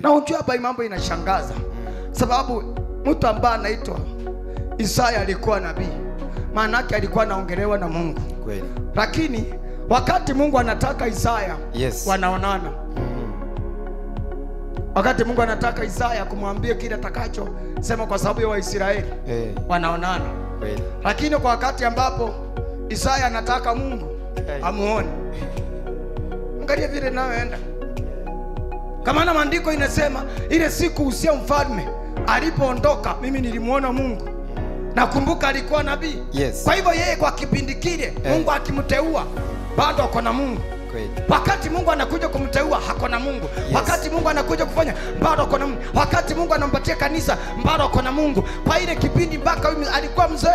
Na unjua hapa mambo inashangaza. Sababu mtu ambaye anaitwa Isaya alikuwa nabii. Maana yake alikuwa anaongelewa na Mungu. Kweli. Lakini wakati Mungu anataka Isaya, wanaonana. Wakati Mungu anataka Isaya kumwambia kile atakacho sema kwa sababu ya Waisraeli, wanaonana. Kweli. Lakini kwa wakati ambapo Isaya anataka Mungu amuone, angalia vile naoenda. Kama na maandiko inasema ile siku Usia mfalme alipoondoka, mimi nilimuona Mungu. Nakumbuka alikuwa nabii. Kwa hivyo yeye kwa kipindi kile Mungu akimteua bado ako na Mungu. Kweli. Wakati Mungu anakuja kumteua hako na Mungu. Wakati Mungu anakuja kufanya bado ako na Mungu. Wakati Mungu anampatia kanisa bado ako na Mungu. Kwa ile kipindi mpaka alikuwa mzee.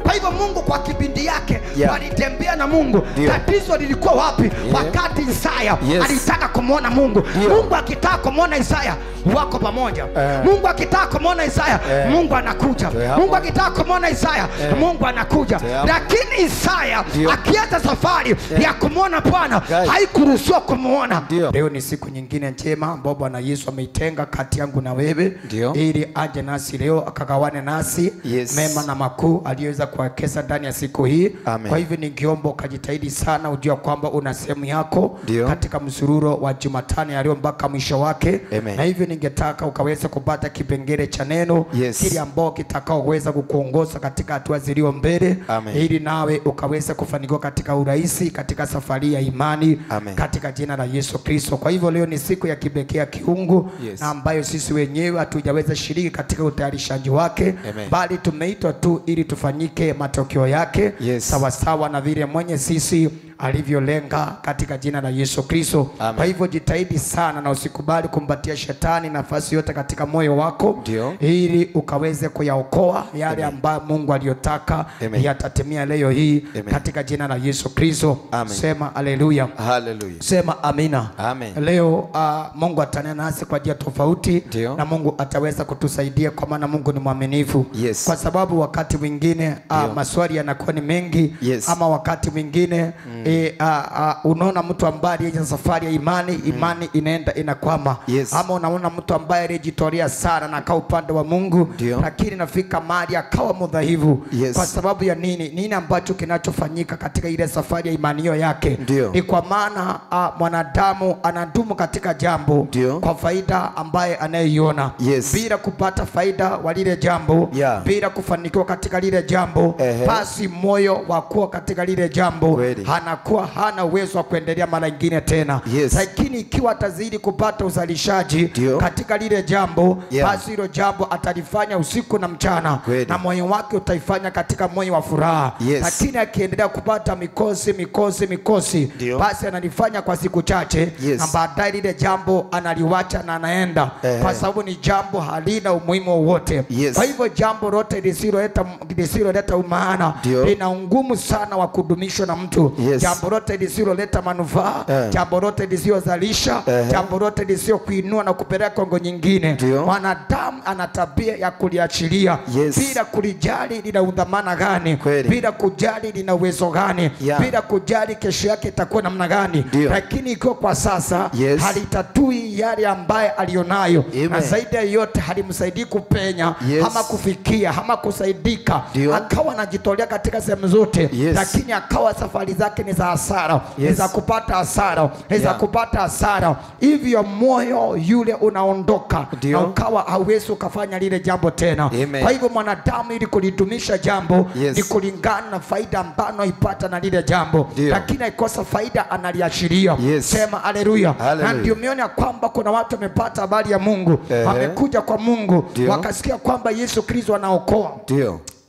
Kwa hivyo Mungu kwa kipindi yake walitembea na Mungu. Tatizo lilikuwa wapi? Wakati Isaya alitaka kumuona Mungu. Mungu akitaka kumuona Isaya wako pamoja. Mungu akitaka kumuona Isaya Mungu anakuja. Mungu akitaka kumuona Isaya Mungu anakuja. Lakini Isaya akianza safari ya kumuona Bwana haikuruhusiwa kumuona. Leo ni siku nyingine njema ambayo Bwana Yesu ameitenga kati yangu na wewe ili aje nasi leo akagawane nasi mema na makuu aliyoweza kuwekeza ndani ya siku hii. Kwa hivyo ningeomba ukajitahidi sana ujue kwamba una sehemu yako katika msururo wa Jumatano ya leo mpaka mwisho wake. Na hivyo ningetaka ukaweza kupata kipengele cha neno kile ambao kitakaoweza kukuongoza katika hatua zilio mbele ili nawe ukaweza kufanikiwa katika urahisi katika safari ya imani katika jina la Yesu Kristo. Kwa hivyo leo ni siku ya kipekee kiungu na ambayo sisi wenyewe hatujaweza shiriki katika utayarishaji wake, bali tumeitwa tu ili tufanyike matokeo yake sawa sawa na vile mwenye sisi alivyolenga katika jina la Yesu Kristo. Kwa hivyo jitahidi sana na usikubali kumbatia shetani nafasi yote katika moyo wako ili ukaweze kuyaokoa yale ambayo Mungu aliyotaka yatatimia leo hii katika jina la Yesu Kristo. Sema haleluya. Haleluya. Sema amina. Amen. Leo Mungu atanena nasi kwa njia tofauti na Mungu ataweza kutusaidia kwa maana Mungu ni mwaminifu. Kwa sababu wakati mwingine maswali yanakuwa ni mengi ama wakati mwingine unaona mtu ambaye alianza safari ya imani inaenda inakwama. Ama unaona mtu ambaye alijitolea sana na akawa upande wa Mungu lakini nafika mahali akawa mdhaifu. Kwa sababu ya nini? Nini ambacho kinachofanyika katika ile safari ya imani yake? Ni kwa maana mwanadamu anadumu katika jambo kwa faida ambaye anayeiona bila kupata faida wa lile jambo, bila kufanikiwa katika lile jambo, basi moyo wa kuwa katika lile jambo anakuwa hana uwezo wa kuendelea mara nyingine tena. Lakini ikiwa atazidi kupata uzalishaji katika lile jambo, basi hilo jambo atalifanya usiku na mchana na moyo wake utaifanya katika moyo wa furaha. Lakini akiendelea kupata mikosi basi analifanya kwa siku chache na baadaye lile jambo analiwacha na anaenda kwa sababu ni jambo halina umuhimu wowote. Kwa hivyo jambo lote lisiloleta umaana lina ngumu sana wa kudumishwa na mtu. Jambo lote lisiloleta manufaa, jambo lote lisiozalisha, jambo lote lisio kuinua na kupeleka kongo nyingine, mwanadamu ana tabia ya kuliachilia bila kulijali lina udhamana gani, bila kujali lina uwezo gani, bila kujali kesho yake itakuwa namna gani. Lakini iko kwa sasa halitatui yale ambaye alionayo, na zaidi ya yote halimsaidii kupenya ama kufikia ama kusaidika. Akawa anajitolea katika sehemu zote lakini akawa safari zake ni za hasara, ni za kupata hasara, ni za kupata hasara. Hivyo moyo yule unaondoka na ukawa hauwezi ukafanya lile jambo tena. Kwa hivyo mwanadamu ili kulidumisha jambo ni kulingana na faida ambayo ipata na lile jambo, lakini ikosa faida analiashiria. Sema haleluya. Na ndio umeona kwamba kuna watu wamepata habari ya Mungu, wamekuja kwa Mungu wakasikia kwamba Yesu Kristo anaokoa.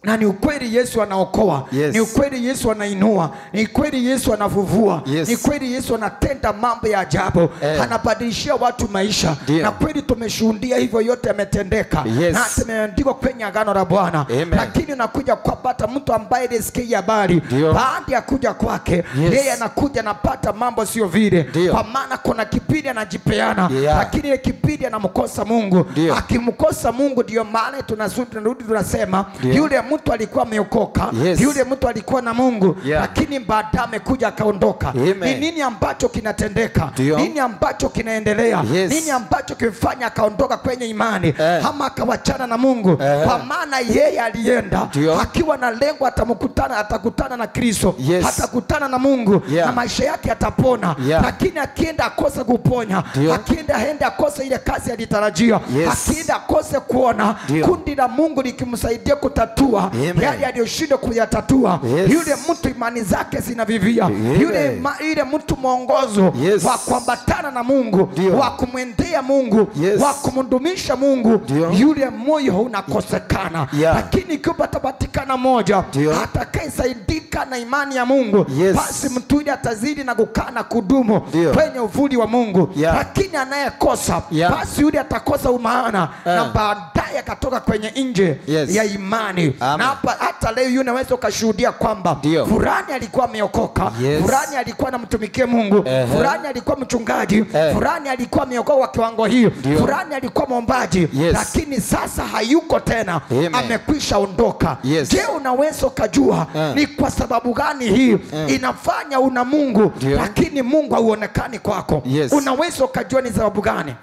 Na ni ukweli Yesu anaokoa, ni ukweli Yesu anainua, ni kweli Yesu anavuvua, ni kweli Yesu anatenda mambo ya ajabu, anabadilishia watu maisha. Na kweli tumeshuhudia hivyo yote yametendeka na tumeandikwa kwenye agano la Bwana. Lakini unakuja kupata mtu ambaye alisikia habari, baada ya kuja kwake yeye anakuja napata mambo sio vile, kwa maana kuna kipindi anajipeana lakini ile kipindi anamkosa Mungu. Akimkosa Mungu ndio maana tunarudi tunasema yule mtu alikuwa ameokoka, yule mtu alikuwa na Mungu, lakini baadaye amekuja akaondoka. Ni nini ambacho kinatendeka? Nini ambacho kinaendelea? Nini ambacho kimfanya akaondoka kwenye imani ama akawachana na Mungu? Kwa maana yeye alienda akiwa na lengo atakutana na Kristo, atakutana na Mungu na maisha yake atapona. Lakini akienda akose kuponya, akienda akose ile kazi alitarajia, akienda akose kuona kundi la Mungu likimsaidia kutatua yale aliyoshindwa kuyatatua, yule mtu imani zake zinavivia. Yule mtu mwongozo wa kuambatana na Mungu, wa kumwendea Mungu, wa kumdumisha Mungu, yule moyo unakosekana. Lakini ikipatikana moja atakayesaidika na imani ya Mungu, basi mtu yule atazidi na kukaa na kudumu kwenye uvuli wa Mungu. Lakini anayekosa, basi yule atakosa umaana na baadaye akatoka kwenye nje ya imani. Na hata leo yule unaweza ukashuhudia kwamba fulani alikuwa ameokoka, fulani alikuwa anamtumikia Mungu, fulani alikuwa mchungaji, fulani alikuwa ameokoka kwa kiwango hiyo, fulani alikuwa mwombaji, lakini sasa hayuko tena, amekwisha ondoka. Je, unaweza ukajua ni kwa sababu gani hii inafanya una Mungu lakini Mungu hauonekani kwako? Unaweza ukajua ni sababu gani?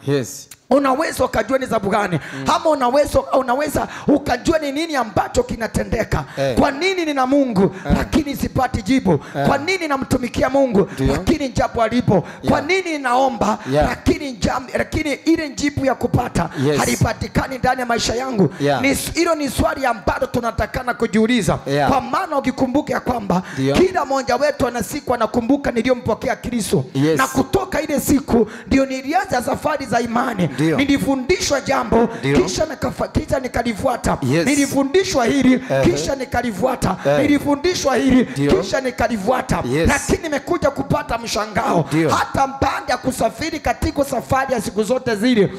Unaweza ukajua ni sababu gani? Ama unaweza ukajua ni nini ambacho kinatendeka. Kwa nini nina Mungu lakini sipati jibu? Kwa nini namtumikia Mungu lakini japo alipo? Kwa nini ninaomba lakini ile jibu ya kupata halipatikani ndani ya maisha yangu? Hilo ni swali ambalo tunatakana kujiuliza. Kwa maana ukikumbuka ya kwamba kila mmoja wetu ana siku anakumbuka niliyompokea Kristo, na kutoka ile siku ndio nilianza safari za imani. Nilifundishwa jambo kisha nikalifuata. Nilifundishwa hili kisha nikalifuata. Nilifundishwa hili kisha nikalifuata. Lakini nimekuja kupata mshangao, hata baada ya kusafiri katika safari ya siku zote zile,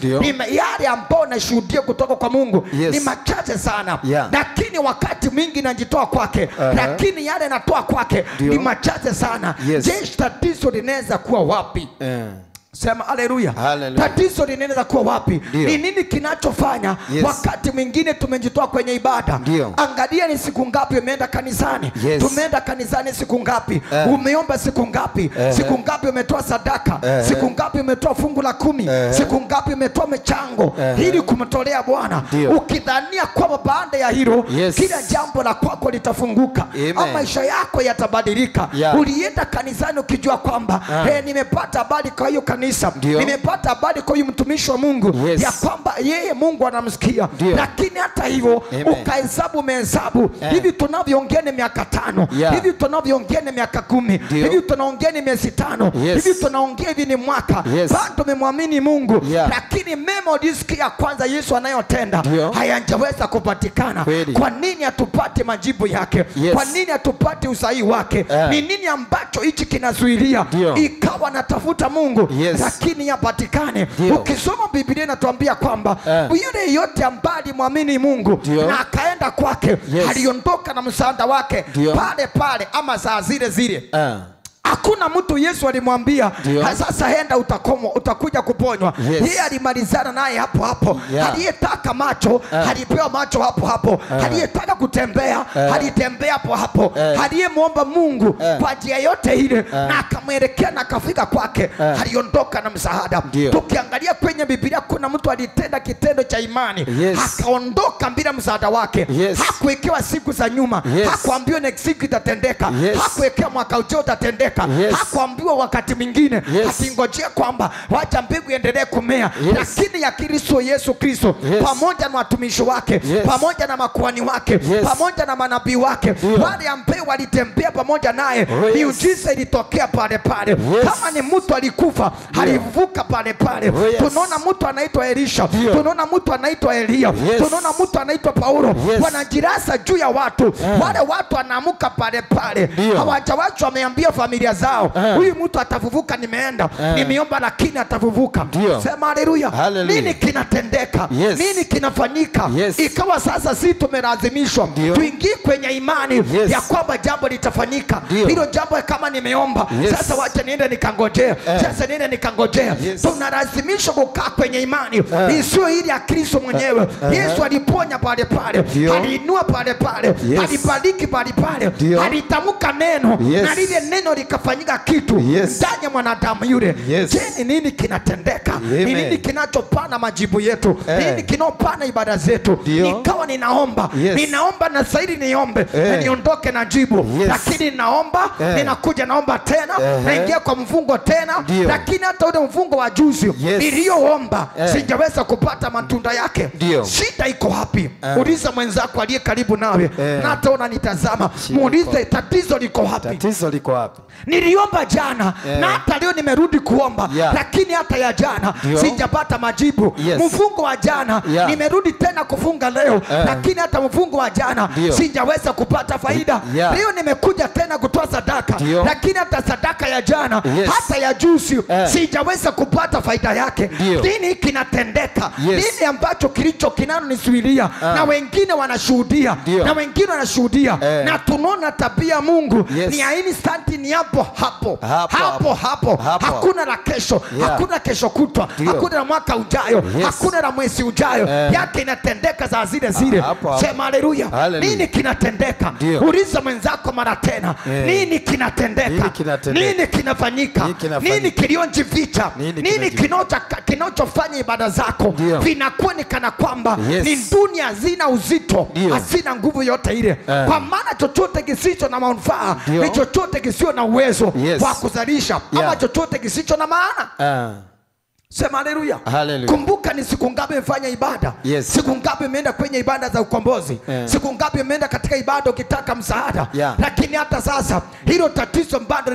yale ambao nashuhudia kutoka kwa Mungu ni machache sana. Lakini wakati mwingi najitoa kwake, lakini yale natoa kwake ni machache sana. Je, tatizo linaweza kuwa wapi? Sema haleluya. Tatizo linaweza kuwa wapi? Ni nini kinachofanya wakati mwingine tumejitoa kwenye ibada? Angalia ni siku ngapi umeenda kanisani. Tumeenda kanisani siku ngapi? Umeomba siku ngapi? Siku ngapi umetoa sadaka? Siku ngapi umetoa fungu la 10? Siku ngapi umetoa michango ili kumtolea Bwana, ukidhania kwamba baada ya hilo kila jambo la kwako litafunguka ama maisha yako yatabadilika? Ulienda kanisani ukijua kwamba nimepata habari kwa hiyo kanisa, nimepata habari kwa huyu mtumishi wa Mungu ya kwamba yeye Mungu anamsikia. Lakini hata hivyo ukahesabu mehesabu, hivi tunavyoongea ni miaka 5, hivi tunavyoongea ni miaka 10, hivi tunaongea ni miezi 5, hivi tunaongea hivi ni mwaka, bado umemwamini Mungu. Lakini mema ulisikia kwanza Yesu anayotenda hayajaweza kupatikana. Kwa nini hatupate majibu yake? Kwa nini hatupate usahihi wake? Ni nini ambacho hichi kinazuilia ikawa natafuta Mungu lakini yapatikane? Ukisoma Biblia inatuambia kwamba yule yote ambaye alimwamini Mungu na akaenda kwake, aliondoka na msaada wake pale pale ama saa zile zile. Hakuna mtu Yesu alimwambia sasa henda utakuja kuponywa. Yeye alimalizana naye hapo hapo. Aliyetaka macho alipewa macho hapo hapo. Aliyetaka kutembea alitembea hapo hapo. Aliyemwomba Mungu kwa njia yote ile na akamwelekea na akafika kwake, aliondoka na msaada. Tukiangalia kwenye Biblia kuna mtu alitenda kitendo cha imani akaondoka bila msaada wake. Hakuwekewa siku za nyuma, hakuambiwa next week itatendeka, hakuwekewa mwaka ujao utatendeka, hakuambiwa wakati mwingine, asingojea kwamba wacha mbegu iendelee kumea. Lakini ya Kristo Yesu Kristo pamoja na watumishi wake, pamoja na makuhani wake, pamoja na manabii wake, wale ambao walitembea pamoja naye, miujiza ilitokea pale pale. Kama ni mtu alikufa, alivuka pale pale. Tunaona mtu anaitwa Elisha, tunaona mtu anaitwa Elia, tunaona mtu anaitwa Paulo, wanajirasa juu ya watu. Wale watu wanaamuka pale pale, hawajawacha wameambia familia familia zao. Huyu mtu atavuvuka, nimeenda nimeomba lakini atavuvuka. Sema haleluya. Nini kinatendeka? Nini kinafanyika? Ikawa sasa sisi tumelazimishwa tuingie kwenye imani ya kwamba jambo litafanyika. Hilo jambo kama nimeomba, sasa wacha niende nikangojea. Sasa niende nikangojea. Tunalazimishwa kukaa kwenye imani. Sio ili ya Kristo mwenyewe. Yesu aliponya pale pale, aliinua pale pale, alibariki pale pale, alitamka neno na lile neno likafanyika kitu ndani ya mwanadamu yule. Je, nini kinatendeka? Nini kinachopana majibu yetu? Nini kinopana ibada zetu? Nikawa ninaomba, ninaomba na zaidi niombe na niondoke na jibu. Lakini naomba, ninakuja naomba tena, naingia kwa mfungo tena, lakini hata ule mfungo wa juzi niliyoomba sijaweza kupata matunda yake. Shida iko wapi? Uliza mwenzako aliye karibu nawe, na hata unanitazama, muulize tatizo liko wapi? Tatizo liko wapi? Niliomba jana na hata leo nimerudi kuomba, lakini hata ya jana sijapata majibu. Mfungo wa jana nimerudi tena kufunga leo, lakini hata mfungo wa jana sijaweza kupata faida. Leo nimekuja tena kutoa sadaka, lakini hata sadaka ya jana hata ya juzi sijaweza kupata faida yake. Nini kinatendeka? Nini ambacho kilicho kinanisuilia? Na wengine wanashuhudia, na wengine wanashuhudia, na tunaona tabia Mungu ni aini stanti, ni hapo hapo. Hakuna la kesho, hakuna kesho kutwa, hakuna la mwaka ujayo, hakuna la mwezi ujayo. Yake inatendeka za zile zile. Sema haleluya. Nini kinatendeka? Uliza mwenzako mara tena, nini kinatendeka? Nini kinafanyika? Nini kilionjificha? Nini kinachofanya ibada zako vinakuwa ni kana kwamba ni dunia hazina uzito, hazina nguvu yote ile? Kwa maana chochote kisicho na manufaa ni chochote kisio na uwezo wa kuzalisha, ama chochote kisicho na maana. Sema haleluya. Kumbuka ni siku ngapi umefanya ibada? Siku ngapi umeenda kwenye ibada za ukombozi? Siku ngapi umeenda katika ibada ukitaka msaada? Lakini hata sasa hilo tatizo bado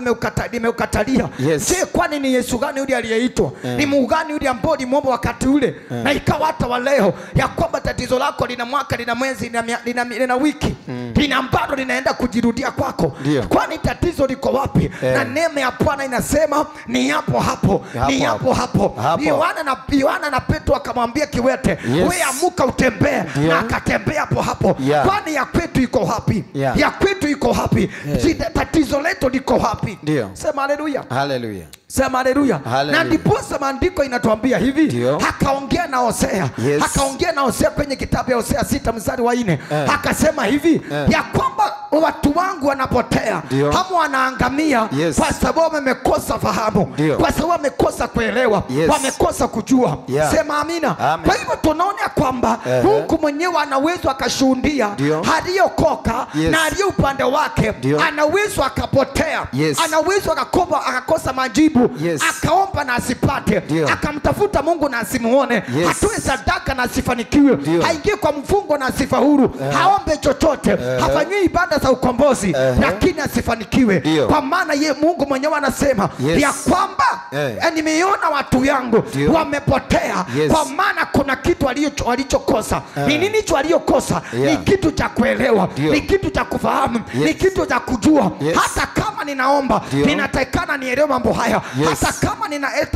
limeukatalia. Je, kwani ni Yesu gani yule aliyeitwa? Ni Mungu gani yule ambao limuomba wakati ule? Na ikawa hata wa leo ya kwamba tatizo lako lina mwaka, lina mwezi, lina wiki, lina bado linaenda kujirudia kwako. Kwani tatizo liko wapi? Na neema ya Bwana inasema ni hapo hapo, ni hapo hapo. Yohana na Petro akamwambia kiwete, wewe amuka utembee, na akatembea hapo hapo. Kwani ya kwetu iko wapi? Ya kwetu iko wapi? Tatizo letu liko wapi? Sema haleluya. Sema haleluya. Na ndipo maandiko inatuambia hivi, akaongea na Hosea, akaongea na Hosea kwenye kitabu ya Hosea 6 mstari wa 4, akasema hivi ya kwamba watu wangu wanapotea, hamu wanaangamia kwa sababu wamekosa fahamu, kwa sababu wamekosa kuelewa, wamekosa kujua. Sema amina. Kwa hivyo tunaona kwamba Mungu mwenyewe anaweza akashuhudia aliyokoka na aliyo upande wake, anaweza akapotea, anaweza akakosa majibu, akaomba na asipate, akamtafuta Mungu na asimuone, atoe sadaka na asifanikiwe, haingie kwa mfungo na asifaulu, haombe chochote, hafanywi ibada za ukombozi lakini asifanikiwe. Kwa maana Mungu mwenyewe anasema ya kwamba nimeona watu yangu wamepotea, kwa maana kuna kitu walichokosa. Ni nini hicho waliokosa? Ni kitu cha kuelewa, ni kitu cha kufahamu, ni kitu cha kujua. Hata kama ninaomba, ninatakana nielewe mambo haya. Hata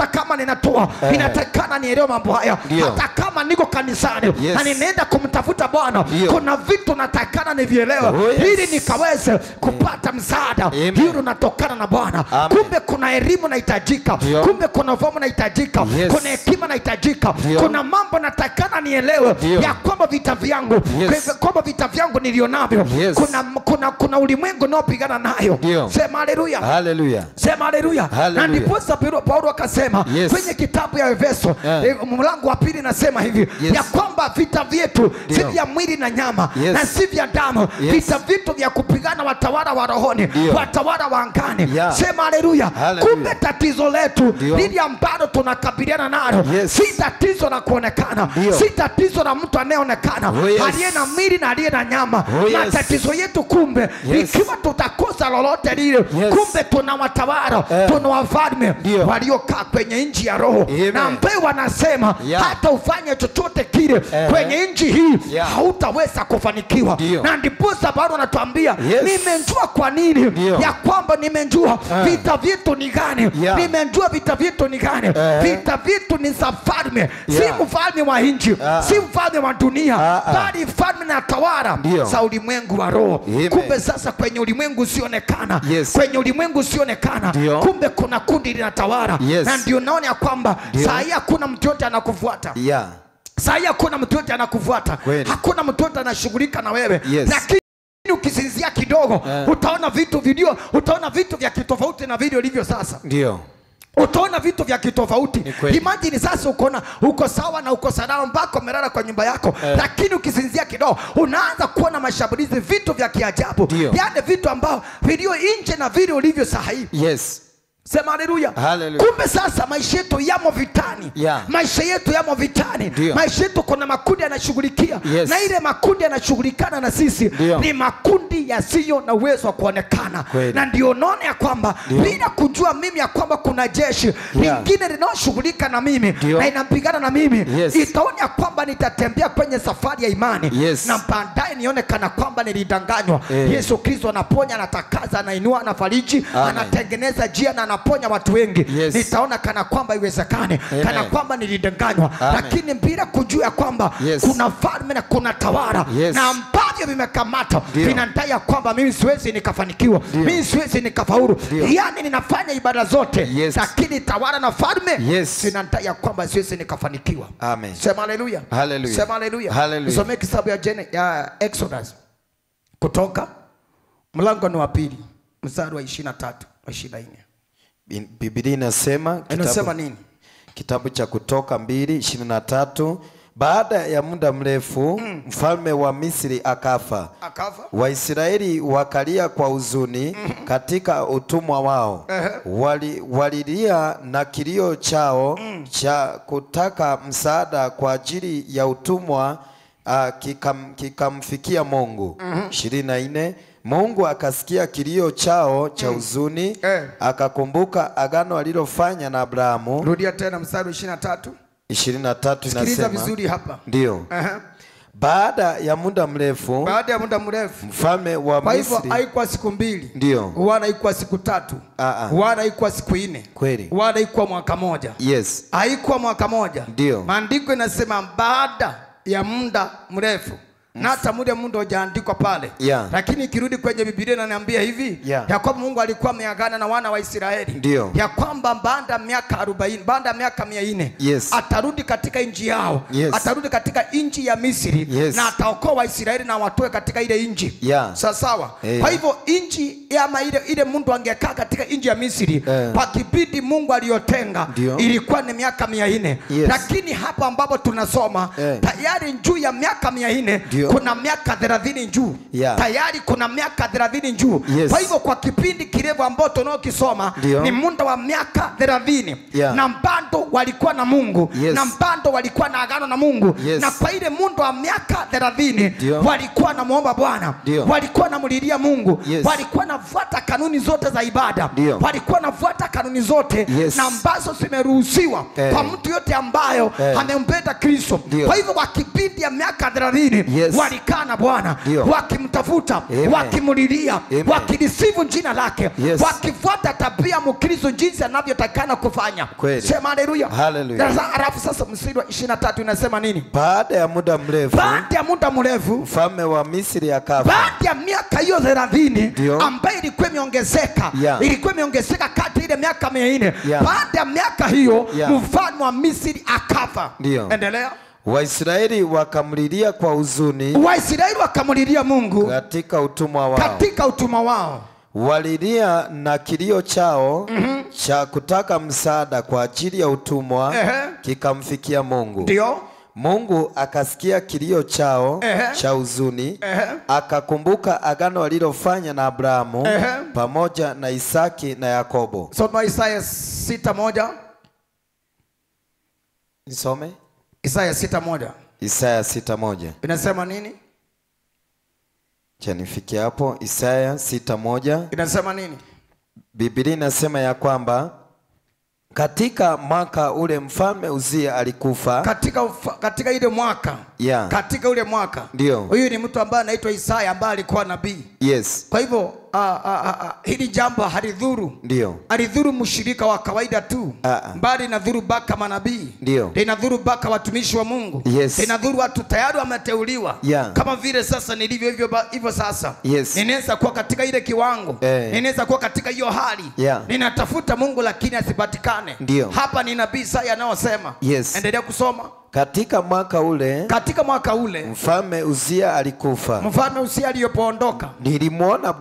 kama ninatoa, ninatakana nielewe mambo haya. Hata kama niko kanisani na ninaenda kumtafuta Bwana, kuna vitu natakana nivielewe ili nikaweze kupata msaada. Hiyo unatokana na Bwana. Kumbe kuna elimu inahitajika, kumbe kuna ufahamu unahitajika, kuna hekima inahitajika, kuna mambo natakana nielewe ya kwamba vita vyangu, kwamba vita vyangu nilionavyo, kuna ulimwengu unaopigana nayo. Sema haleluya. Sema haleluya. Na ndipo Paulo akasema kwenye kitabu ya Efeso mlango wa 2 nasema hivi ya kwamba vita vyetu si vya mwili na nyama na si vya damu, vita vitu vya kupigana watawala wa rohoni, watawala wa angani. Sema haleluya. Kumbe tatizo letu lili ambalo tunakabiliana nalo si tatizo la kuonekana, si tatizo la mtu anayeonekana, kuonekana, aliye na mwili na aliye na nyama. Matatizo yetu kumbe, ikiwa tutakosa lolote lile, kumbe tuna watawala, tuna wafalme waliokaa kwenye nchi ya roho, na ambao wanasema hata ufanye chochote kile kwenye nchi hii hautaweza kufanikiwa. Na ndipo Paulo anatuambia nimejua kwa nini ya kwamba nimejua vita vyetu ni gani. Nimejua vita vyetu ni gani. Vita vyetu ni za falme, si mfalme wa nchi, si mfalme wa dunia, bali mfalme na tawala za ulimwengu wa roho. Kumbe sasa kwenye ulimwengu usionekana, kwenye ulimwengu usionekana, kumbe kuna kundi linatawala. Na ndio naona ya kwamba saa hii hakuna mtu yote anakufuata. Saa hii hakuna mtu yote anakufuata. Hakuna mtu yote anashughulika na wewe. Lakini ukisinzia kidogo utaona vitu vya kitofauti na vile ulivyo sasa. Ndio. Utaona vitu vya kitofauti. Imagine sasa uko sawa na uko salama mpaka umelala kwa nyumba yako, lakini ukisinzia kidogo unaanza kuona mashambulizi, vitu vya kiajabu, yale vitu ambao vilio nje na vile ulivyo sahihi. Sema haleluya. Kumbe sasa maisha yetu yamo vitani. Maisha yetu yamo vitani. Maisha yetu kuna makundi yanashughulikia. Na ile makundi yanashughulikana na sisi ni makundi yasiyo na uwezo wa kuonekana. Na ndio unaona ya kwamba bila kujua mimi ya kwamba kuna jeshi lingine linaloshughulika na mimi na inapigana na mimi, itaona ya kwamba nitatembea kwenye safari ya imani na baadaye nione kana kwamba nilidanganywa. Yesu Kristo anaponya, anatakaza, anainua, anafariji, anatengeneza njia na anaponya watu wengi. Nitaona kana kwamba iwezekane, kana kwamba nilidanganywa. Lakini bila kujua kwamba kuna falme na kuna tawala na ambavyo vimekamata vinadai ya kwamba mimi siwezi nikafanikiwa, mimi siwezi nikafaulu. Yani ninafanya ibada zote, lakini tawala na falme zinadai ya kwamba siwezi nikafanikiwa. Sema haleluya. Sema haleluya. Nisome kitabu ya Exodus, Kutoka mlango ni wa 2 mstari wa 23 wa 24. Biblia inasema nini? Kitabu cha Kutoka 2:23, baada ya muda mrefu mfalme wa Misri akafa. Waisraeli wakalia kwa huzuni katika utumwa wao. Walilia na kilio chao cha kutaka msaada kwa ajili ya utumwa kikamfikia Mungu. 24, Mungu akasikia kilio chao cha huzuni, akakumbuka agano alilofanya na Abrahamu. Rudia tena mstari 23. 23 inasema. Sikiliza vizuri hapa. Ndio. Baada ya muda mrefu, mfalme wa Misri. Kwa hivyo haikuwa siku 2. Ndio. Wala haikuwa siku 3. Wala haikuwa siku 4. Kweli. Wala haikuwa mwaka moja. Haikuwa mwaka moja. Ndio. Maandiko inasema baada ya muda mrefu. Na hata muda hujaandikwa pale. Lakini ikirudi kwenye Biblia inaniambia hivi ya kwamba Mungu alikuwa ameagana na wana wa Israeli ya kwamba baada ya miaka 40, baada ya miaka 400 atarudi katika nchi yao. Atarudi katika nchi ya Misri na ataokoa Waisraeli na watoe katika ile nchi. Sawa. Kwa hivyo nchi ama ile Mungu angekaa katika nchi ya Misri kwa kipindi Mungu aliyotenga ilikuwa ni miaka 400. Lakini hapa ambapo tunasoma tayari juu ya miaka 400 kuna miaka 30 juu. Tayari kuna miaka 30 juu. Kwa hivyo kwa kipindi kirefu ambao tunakisoma ni muda wa miaka 30. Na mbando walikuwa na Mungu, na mbando walikuwa na agano na Mungu. Na kwa ile muda wa miaka 30 walikuwa na muomba Bwana, walikuwa na mulilia Mungu, walikuwa nafuata kanuni zote za ibada, walikuwa nafuata kanuni zote na ambazo zimeruhusiwa kwa mtu yote ambayo amempenda Kristo. Kwa hivyo kwa kipindi ya miaka 30 walikaa na Bwana, wakimtafuta, wakimulilia, wakilisifu jina lake, wakifuata tabia Mkristo jinsi anavyotakana kufanya. Sema haleluya. Alafu sasa mstari wa 23 inasema nini? Baada ya muda mrefu mfalme wa Misri akafa. Baada ya miaka hiyo 30 ambayo ilikuwa imeongezeka, ilikuwa imeongezeka kati ile miaka 400. Baada ya miaka hiyo mfalme wa Misri akafa. Endelea. Waisraeli wakamlilia kwa huzuni. Waisraeli wakamlilia Mungu katika utumwa wao. Katika utumwa wao. Walilia na kilio chao cha kutaka msaada kwa ajili ya utumwa kikamfikia Mungu. Ndio. Mungu akasikia kilio chao cha huzuni, akakumbuka agano alilofanya na Abrahamu pamoja na Isaki na Yakobo. Soma Isaya 6:1. Nisome. Isaya 6:1. Isaya 6:1. Inasema nini? Cha nifikie hapo. Isaya 6:1. Inasema nini? Biblia inasema ya kwamba katika mwaka ule mfalme Uzia alikufa. Katika ile mwaka. Yeah. Katika ule mwaka. Ndio. Huyu ni mtu ambaye anaitwa Isaya ambaye alikuwa nabii. Yes. Kwa hivyo hili jambo halidhuru. Ndio. Alidhuru mshirika wa kawaida tu. Bali inadhuru baka manabii. Ndio. Inadhuru baka watumishi wa Mungu. Yes. Inadhuru watu tayari wameteuliwa. Yeah. Kama vile sasa nilivyo hivyo sasa. Yes. Ninaweza kuwa katika ile kiwango. Ninaweza kuwa katika hiyo hali. Yeah. Ninatafuta Mungu lakini asipatikane. Ndio. Hapa ni nabii Isaya anaosema. Yes. Endelea kusoma. Katika mwaka ule mfalme Uzia alikufa. Mfalme Uzia alipoondoka, nilimwona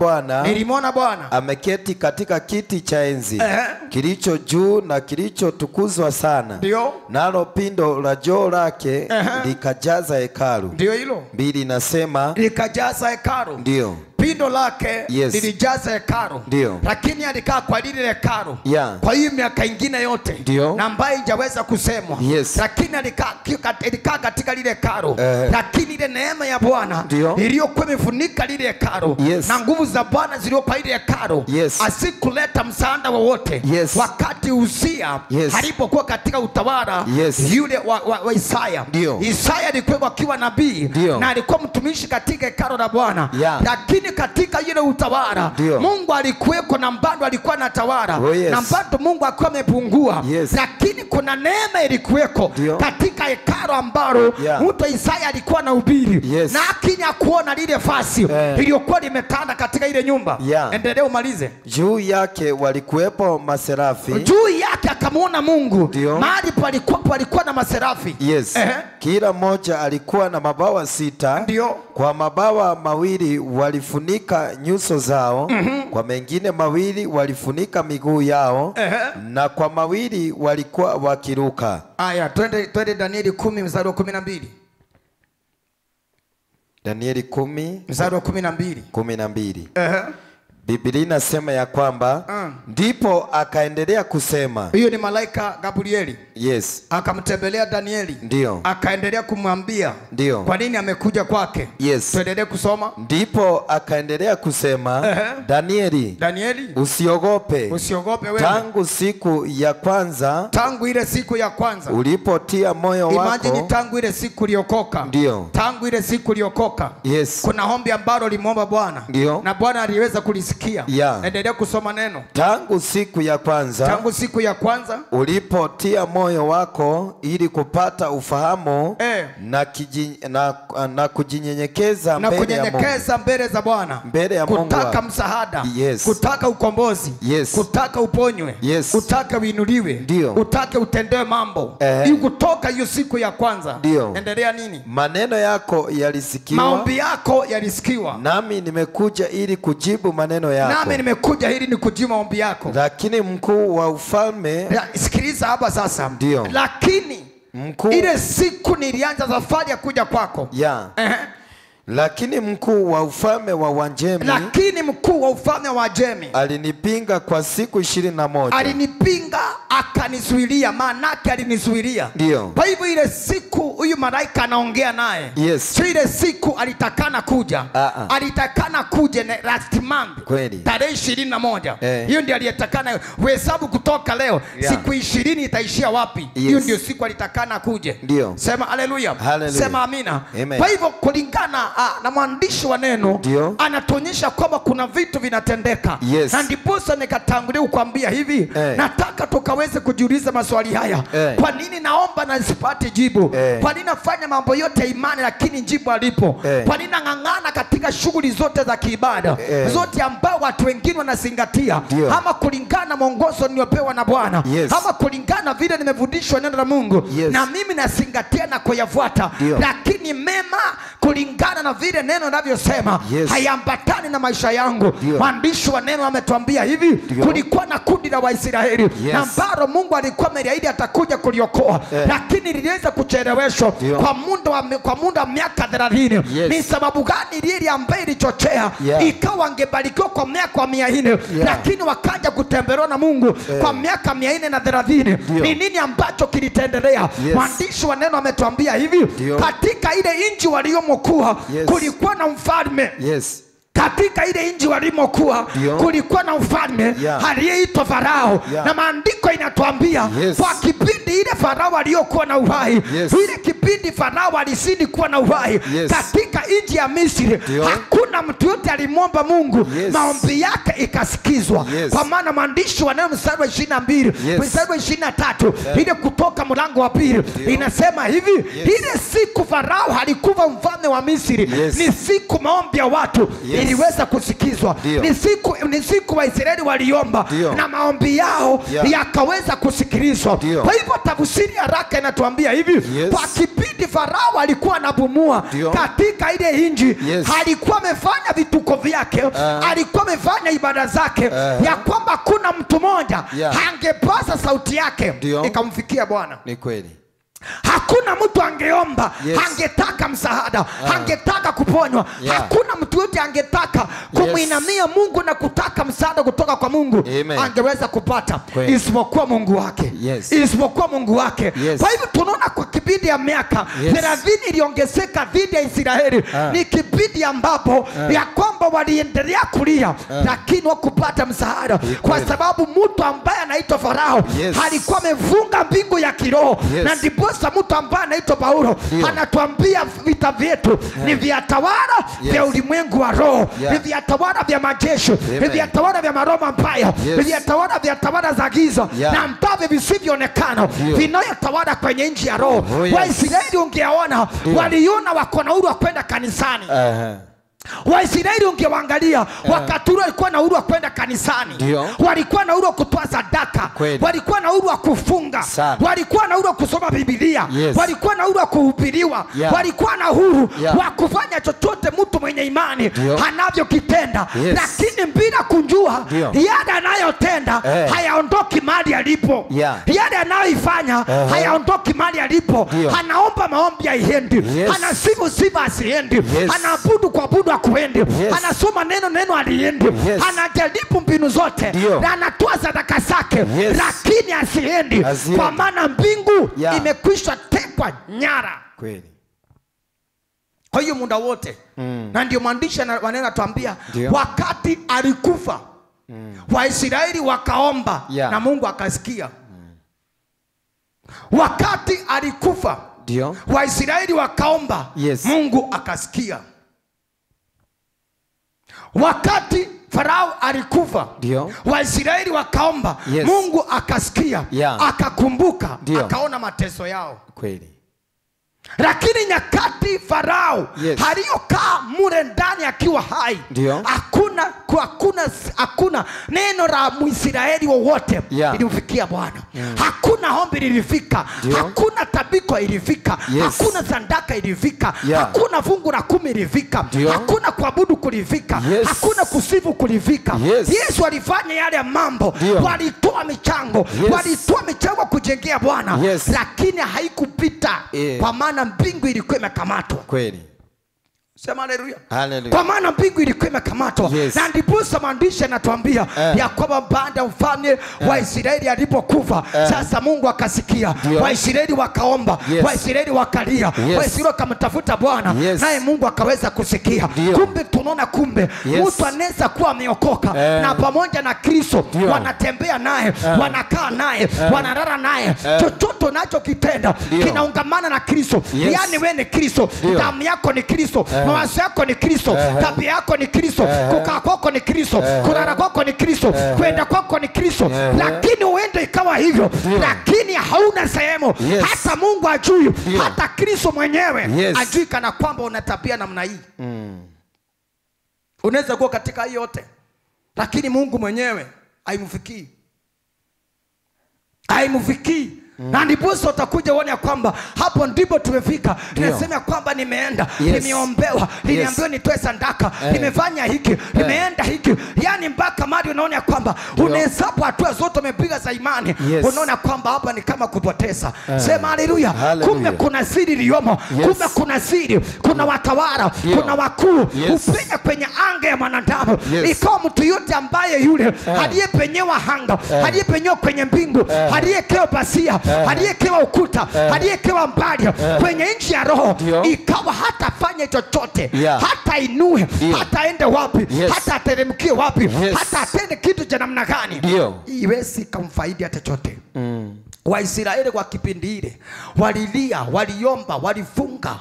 Bwana ameketi katika kiti cha enzi kilicho juu na kilichotukuzwa sana. Ndio. Nalo pindo la joo lake likajaza hekalu. Ndio hilo. 2 inasema likajaza hekalu. Ndio. Pindo lake lilijaza hekalu. Ndio. Lakini alikaa kwa lile hekalu. Yeah. Kwa hiyo miaka ingine yote. Ndio. Na ambaye hajaweza kusemwa. Yes. Lakini alikaa katika lile hekalu. Lakini ile neema ya Bwana iliyokuwa imefunika lile hekalu. Yes. Na nguvu za Bwana zilizokuwa ile hekalu. Yes. Asikuleta msaada wowote. Yes. Wakati Uzia alipokuwa katika utawala yule wa Isaya. Ndio. Isaya alikuwa akiwa nabii na alikuwa mtumishi katika hekalu la Bwana. Yeah. Lakini katika ile utawala Mungu alikuweko na bado alikuwa anatawala. Na bado Mungu alikuwa amepungua. Lakini kuna neema ilikuweko katika hekalu ambalo mtu Isaya alikuwa anahubiri. Na akinya kuona lile fasi iliyokuwa limetanda katika ile nyumba. Endelea umalize. Juu yake walikuwepo maserafi. Juu yake akamuona Mungu. Mahali palikuwa na maserafi. Yes. Kila mmoja alikuwa na mabawa 6. Ndio. Kwa mabawa mawili walifunika nyuso zao. Kwa mengine mawili walifunika miguu yao. Na kwa mawili walikuwa wakiruka. Aya, twende Danieli 10 mstari wa 12. Danieli 10 mstari wa 12. Biblia inasema ya kwamba ndipo akaendelea kusema. Hiyo ni malaika Gabrieli. Yes. Akamtembelea Danieli. Ndio. Akaendelea kumwambia. Ndio. Kwa nini amekuja kwake. Yes. Tuendelee kusoma. Ndipo akaendelea kusema. Danieli, usiogope. Usiogope wewe. Tangu ile siku ya kwanza ulipotia moyo wako. Imagine tangu ile siku uliokoka. Ndio. Tangu ile siku uliokoka. Yes. Kuna ombi ambalo limuomba Bwana. Ndio. Na Bwana aliweza kulisikia. Endelea kusoma neno. Tangu siku ya kwanza ulipotia moyo wako ili kupata ufahamu na kujinyenyekeza mbele za Bwana. Kutaka msaada. Kutaka ukombozi. Kutaka uponywe. Kutaka uinuliwe. Kutaka utendewe mambo. Ili kutoka hiyo siku ya kwanza. Endelea nini? Maneno yako yalisikiwa. Maombi yako yalisikiwa. Nami nimekuja ili kujibu maneno yako. Nami nimekuja ili nikujibu maombi yako. Lakini mkuu wa ufalme. Sikiliza hapa sasa. Lakini ile siku nilianza safari ya kuja kwako. Lakini mkuu wa ufalme wa Wajemi alinipinga kwa siku 21. Alinipinga akanizuilia, maanake alinizuilia. Ndio. Kwa hivyo ile siku huyu malaika anaongea naye. Yes. Ile siku alitakana kuja. Alitakana kuja last month. Kweli. Tarehe 21. Hiyo ndio aliyetakana. Hesabu kutoka leo. Siku 20 itaishia wapi? Hiyo ndio siku alitakana kuja. Ndio. Sema haleluya. Sema amina. Kwa hivyo kulingana na mwandishi wa neno anatuonyesha kwamba kuna vitu vinatendeka. Na ndiposa nikatangulia kukwambia hivi. Nataka tukaweze kujiuliza maswali haya. Kwa nini naomba na sipati jibu? Kwa nini nafanya mambo yote ya imani lakini jibu halipo? Kwa nini nang'ang'ana katika shughuli zote za kiibada zote ambao watu wengine wanazingatia, ama kulingana na mwongozo niliopewa na Bwana, ama kulingana vile nimefundishwa neno la Mungu, na mimi nazingatia na kuyafuata, lakini mema kulingana na vile neno linavyosema hayambatani na maisha yangu. Mwandishi wa neno ametuambia hivi. Kulikuwa na kundi la Waisraeli ambalo Mungu alikuwa ameliahidi atakuja kuliokoa, lakini liliweza kucheleweshwa kwa muda kwa muda wa miaka 30. Ni sababu gani ile ambayo ilichochea ikawa angebarikiwa kwa miaka 400 lakini wakaja kutembelewa na Mungu kwa miaka 430? Ni nini ambacho kilitendelea? Mwandishi wa neno ametuambia hivi, katika ile nchi waliomokuwa kulikuwa na mfalme. Katika ile nchi walimokuwa kulikuwa na mfalme aliyeitwa Farao. Na maandiko inatuambia kwa kipindi ile Farao aliyokuwa na uhai, ile kipindi Farao alizidi kuwa na uhai katika nchi ya Misri, hakuna mtu yote alimwomba Mungu maombi yake ikasikizwa. Kwa maana maandishi wa neno mstari wa 22 mstari wa 23 ile Kutoka mlango wa 2 inasema hivi, ile siku Farao halikuwa mfalme wa Misri, ni siku maombi ya watu iliweza kusikizwa. Ni siku Waisraeli waliomba na maombi yao yakaweza kusikilizwa. Kwa hivyo tafsiri haraka inatuambia hivi, kwa kipindi Farao alikuwa anabumua katika ile nchi, alikuwa amefanya vituko vyake, alikuwa amefanya ibada zake, ya kwamba kuna mtu mmoja angepaza sauti yake ikamfikia Bwana. Ni kweli. Hakuna mtu angeomba, angetaka msaada, angetaka kuponywa. Hakuna mtu yote angetaka kumuinamia Mungu na kutaka msaada kutoka kwa Mungu angeweza kupata isipokuwa Mungu wake. Isipokuwa Mungu wake. Kwa hivyo tunaona kwa kipindi ya miaka 30 iliongezeka dhidi ya Israeli. Ni kipindi ambapo ya kwamba waliendelea kulia lakini wakupata msaada, kwa sababu mtu ambaye anaitwa Farao alikuwa amefunga mbingu ya kiroho. Na ndipo mtu ambaye anaitwa Paulo anatuambia vita vyetu ni vya tawala vya ulimwengu wa roho, ni vya tawala vya majeshi, ni vya tawala vya maroma mbaya, ni vya tawala vya tawala za giza na ambavyo visivyoonekana vinayotawala kwenye nchi ya roho. Waisraeli ungeona waliona wako na uhuru wa kwenda kanisani. Waisraeli ungewaangalia wakati ule walikuwa na uhuru wa kwenda kanisani, walikuwa na uhuru wa kutoa sadaka, walikuwa na uhuru wa kufunga, walikuwa na uhuru wa kusoma Biblia, walikuwa na uhuru wa kuhubiriwa, walikuwa na uhuru wa kufanya chochote mtu mwenye imani anavyokitenda. Lakini bila kunjua yale anayotenda hayaondoki mahali alipo, yale anayoifanya hayaondoki mahali alipo. Anaomba maombi haiendi, anasifu sifa asiendi, anaabudu kuabudu kuendi, anasoma neno aliendi, anajaribu mbinu zote na anatoa sadaka zake lakini asiendi, kwa maana mbingu imekwisha tekwa nyara. Kweli. Kwa hiyo muda wote na ndio mwandishi wa neno atuambia wakati alikufa Waisraeli wakaomba na Mungu akasikia. Wakati alikufa Waisraeli wakaomba Mungu akasikia. Wakati Farao alikufa Waisraeli wakaomba Mungu akasikia, akakumbuka, akaona mateso yao. Kweli. Lakini nyakati Farao aliyokaa mure ndani akiwa hai, hakuna neno la Mwisraeli wowote ilimfikia Bwana. Hakuna ombi lilifika, hakuna tabiko ilifika, hakuna sadaka ilifika, hakuna fungu la 10 ilifika, hakuna kuabudu kulifika, hakuna kusifu kulifika. Yesu alifanya yale mambo, walitoa michango, walitoa michango kujengea Bwana, lakini haikupita kwa maana mbingu ilikuwa imekamatwa. Kweli. Sema haleluya. Kwa maana mbingu ilikuwa imekamatwa. Na ndipo maandishi yanatuambia ya kwamba baada ya mfalme wa Israeli alipokufa, sasa Mungu akasikia. Waisraeli wakaomba, Waisraeli wakalia, Waisraeli wakamtafuta Bwana, naye Mungu akaweza kusikia. Kumbe tunaona mtu anaweza kuwa ameokoka na pamoja na Kristo wanatembea naye, wanakaa naye, wanalala naye, chochote unachokitenda kinaungamana na Kristo. Yaani wewe ni Kristo, damu yako ni Kristo, mawazo yako ni Kristo, tabia yako ni Kristo, kukaa kwako ni Kristo, kulala kwako ni Kristo, kwenda kwako ni Kristo. Lakini uende ikawa hivyo, lakini hauna sehemu, hata Mungu ajui, hata Kristo mwenyewe ajui kana kwamba una tabia namna hii. Unaweza kuwa katika hiyo yote, lakini Mungu mwenyewe haimfikii. Na ndiposa utakuja uone ya kwamba hapo ndipo tumefika. Tunasema kwamba nimeenda, nimeombewa, niliambiwa nitoe sadaka, nimefanya hiki, nimeenda hiki. Yani mpaka mali unaona kwamba unahesabu hatua zote umepiga za imani. Unaona kwamba hapa ni kama kupoteza. Sema haleluya. Kumbe kuna siri iliyomo. Kumbe kuna siri, kuna watawala, kuna wakuu. Upenya kwenye anga ya mwanadamu. Ikawa mtu yote ambaye yule aliyepenyewa anga, aliyepenyewa kwenye mbingu, aliyekewa pasia, aliyekewa ukuta, aliyekewa mbali kwenye nchi ya roho, ikawa hatafanya chochote, hata inue, hata ende wapi, hata ateremkie wapi, hata atende kitu cha namna gani, iwezi kumfaidi hata chochote. Waisraeli kwa kipindi ile walilia, waliomba, walifunga.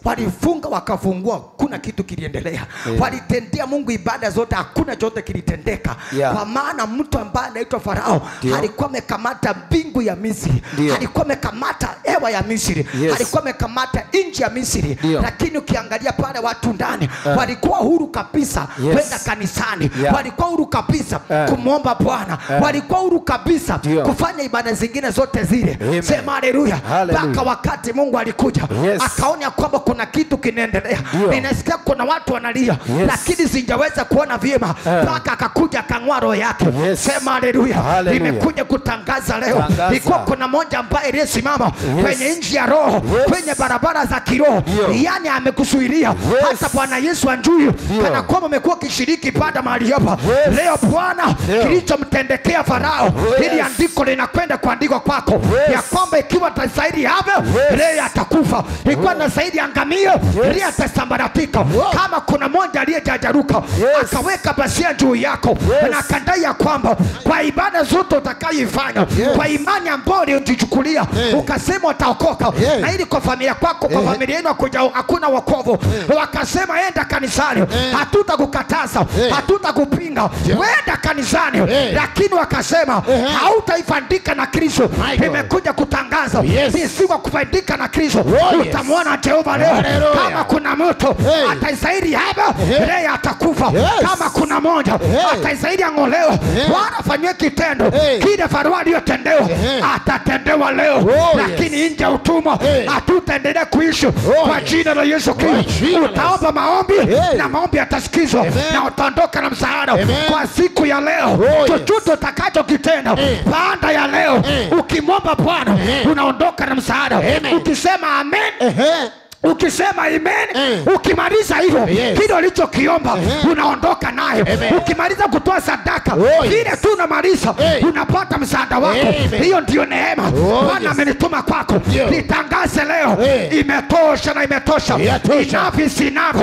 Walifunga wakafungua, kuna kitu kiliendelea. Walitendea Mungu ibada zote, hakuna chochote kilitendeka. Kwa maana mtu ambaye anaitwa Farao alikuwa amekamata mbingu ya Misri, alikuwa amekamata hewa ya Misri, alikuwa amekamata nchi ya Misri. Lakini ukiangalia pale watu ndani walikuwa huru kabisa kwenda kanisani, walikuwa huru kabisa kumuomba Bwana, walikuwa huru kabisa kufanya ibada zingine zote zile. Sema haleluya. Mpaka wakati Mungu alikuja akaona kwamba kuna kitu kinaendelea. Ninasikia kuna watu wanalia lakini sijaweza kuona vyema. Mpaka akakuja akang'oa roho yake. Sema haleluya. Nimekuja kutangaza leo, iko kuna mmoja ambaye aliyesimama kwenye nchi ya roho, kwenye barabara za kiroho, yani amekusuiria hata Bwana Yesu anjui kana kwamba umekuwa kishiriki pada mahali hapa leo. Bwana kilichomtendekea Farao, ili andiko linakwenda kuandikwa kwako ya kwamba ikiwa tasaidi hapa leo atakufa, ikiwa na saidi angamia leo atasambaratika. Kama kuna mmoja aliyejajaruka akaweka basia juu yako na akadai ya kwamba kwa ibada zote utakayoifanya, kwa imani ambayo ulijichukulia ukasema utaokoka, na ili kwa familia kwako, kwa familia yenu hakuna wokovu, wakasema enda kanisani, hatutakukataza, hatutakupinga, wenda kanisani, lakini wakasema hautaifandika na Kristo. Nimekuja kutangaza siku kufaidika na Kristo. Utamwona Jehova leo. Kama kuna mtu ataisaidi hapa leo atakufa. Kama kuna moja ataisaidi angolewa, Bwana afanywe kitendo kile Farao aliyotendewa, atatendewa leo. Lakini nje utumwa hatutaendelea kuishi kwa jina la Yesu Kristo. Utaomba maombi na maombi yatasikizwa na utaondoka na msaada kwa siku ya leo. Chochote utakacho kitenda baada ya leo, ukimwomba Bwana unaondoka na msaada. Ukisema amen, ukisema amen, ukimaliza hivyo kile ulichokiomba unaondoka nayo. Ukimaliza kutoa sadaka kile tu unamaliza unapata msaada wako. Hiyo ndio neema Bwana amenituma kwako. Nitangaze leo, imetosha na imetosha. Enough is enough.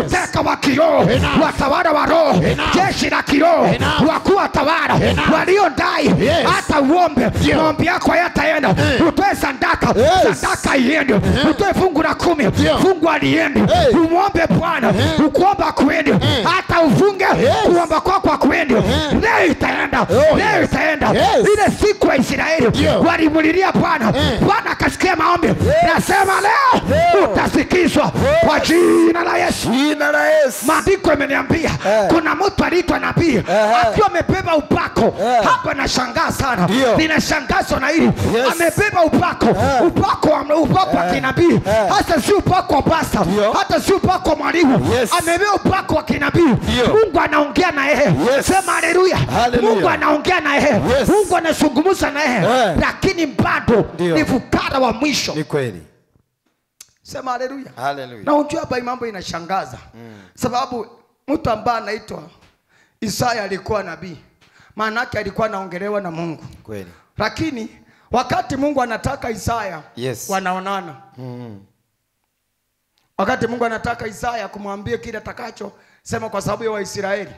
Uteka wa kiroho, watawala wa roho, jeshi la kiroho, wakuu watawala waliodai hata uombe maombi yako hayataenda. Utoe sadaka, sadaka iende. Utoe fungu la 10, fungu aliende. Umuombe Bwana, ukuomba kuende. Hata ufunge kuomba kwako kuende. Leo itaenda, leo itaenda. Ile siku ya Israeli walimulilia Bwana, Bwana akasikia maombi. Nasema leo utasikizwa kwa jina la Yesu. Jina la Yesu. Maandiko yameniambia kuna mtu aliitwa nabii akiwa amebeba upako. Hapa nashangaa sana, ninashangazwa na hili. Amebeba upako, upako wa kinabii. Hata si upako wa pasta, hata si upako wa mwalimu. Amebeba upako wa kinabii. Mungu anaongea na yeye. Sema haleluya. Mungu anaongea na yeye. Mungu anazungumza na yeye. Lakini bado ni fukara wa mwisho. Ni kweli. Sema haleluya. Haleluya. Na unajua hapa mambo inashangaza. Sababu mtu ambaye anaitwa Isaya alikuwa nabii. Maana yake alikuwa anaongelewa na Mungu. Kweli. Lakini wakati Mungu anataka Isaya wanaonana. Wakati Mungu anataka Isaya kumwambia kile atakacho sema kwa sababu ya Waisraeli,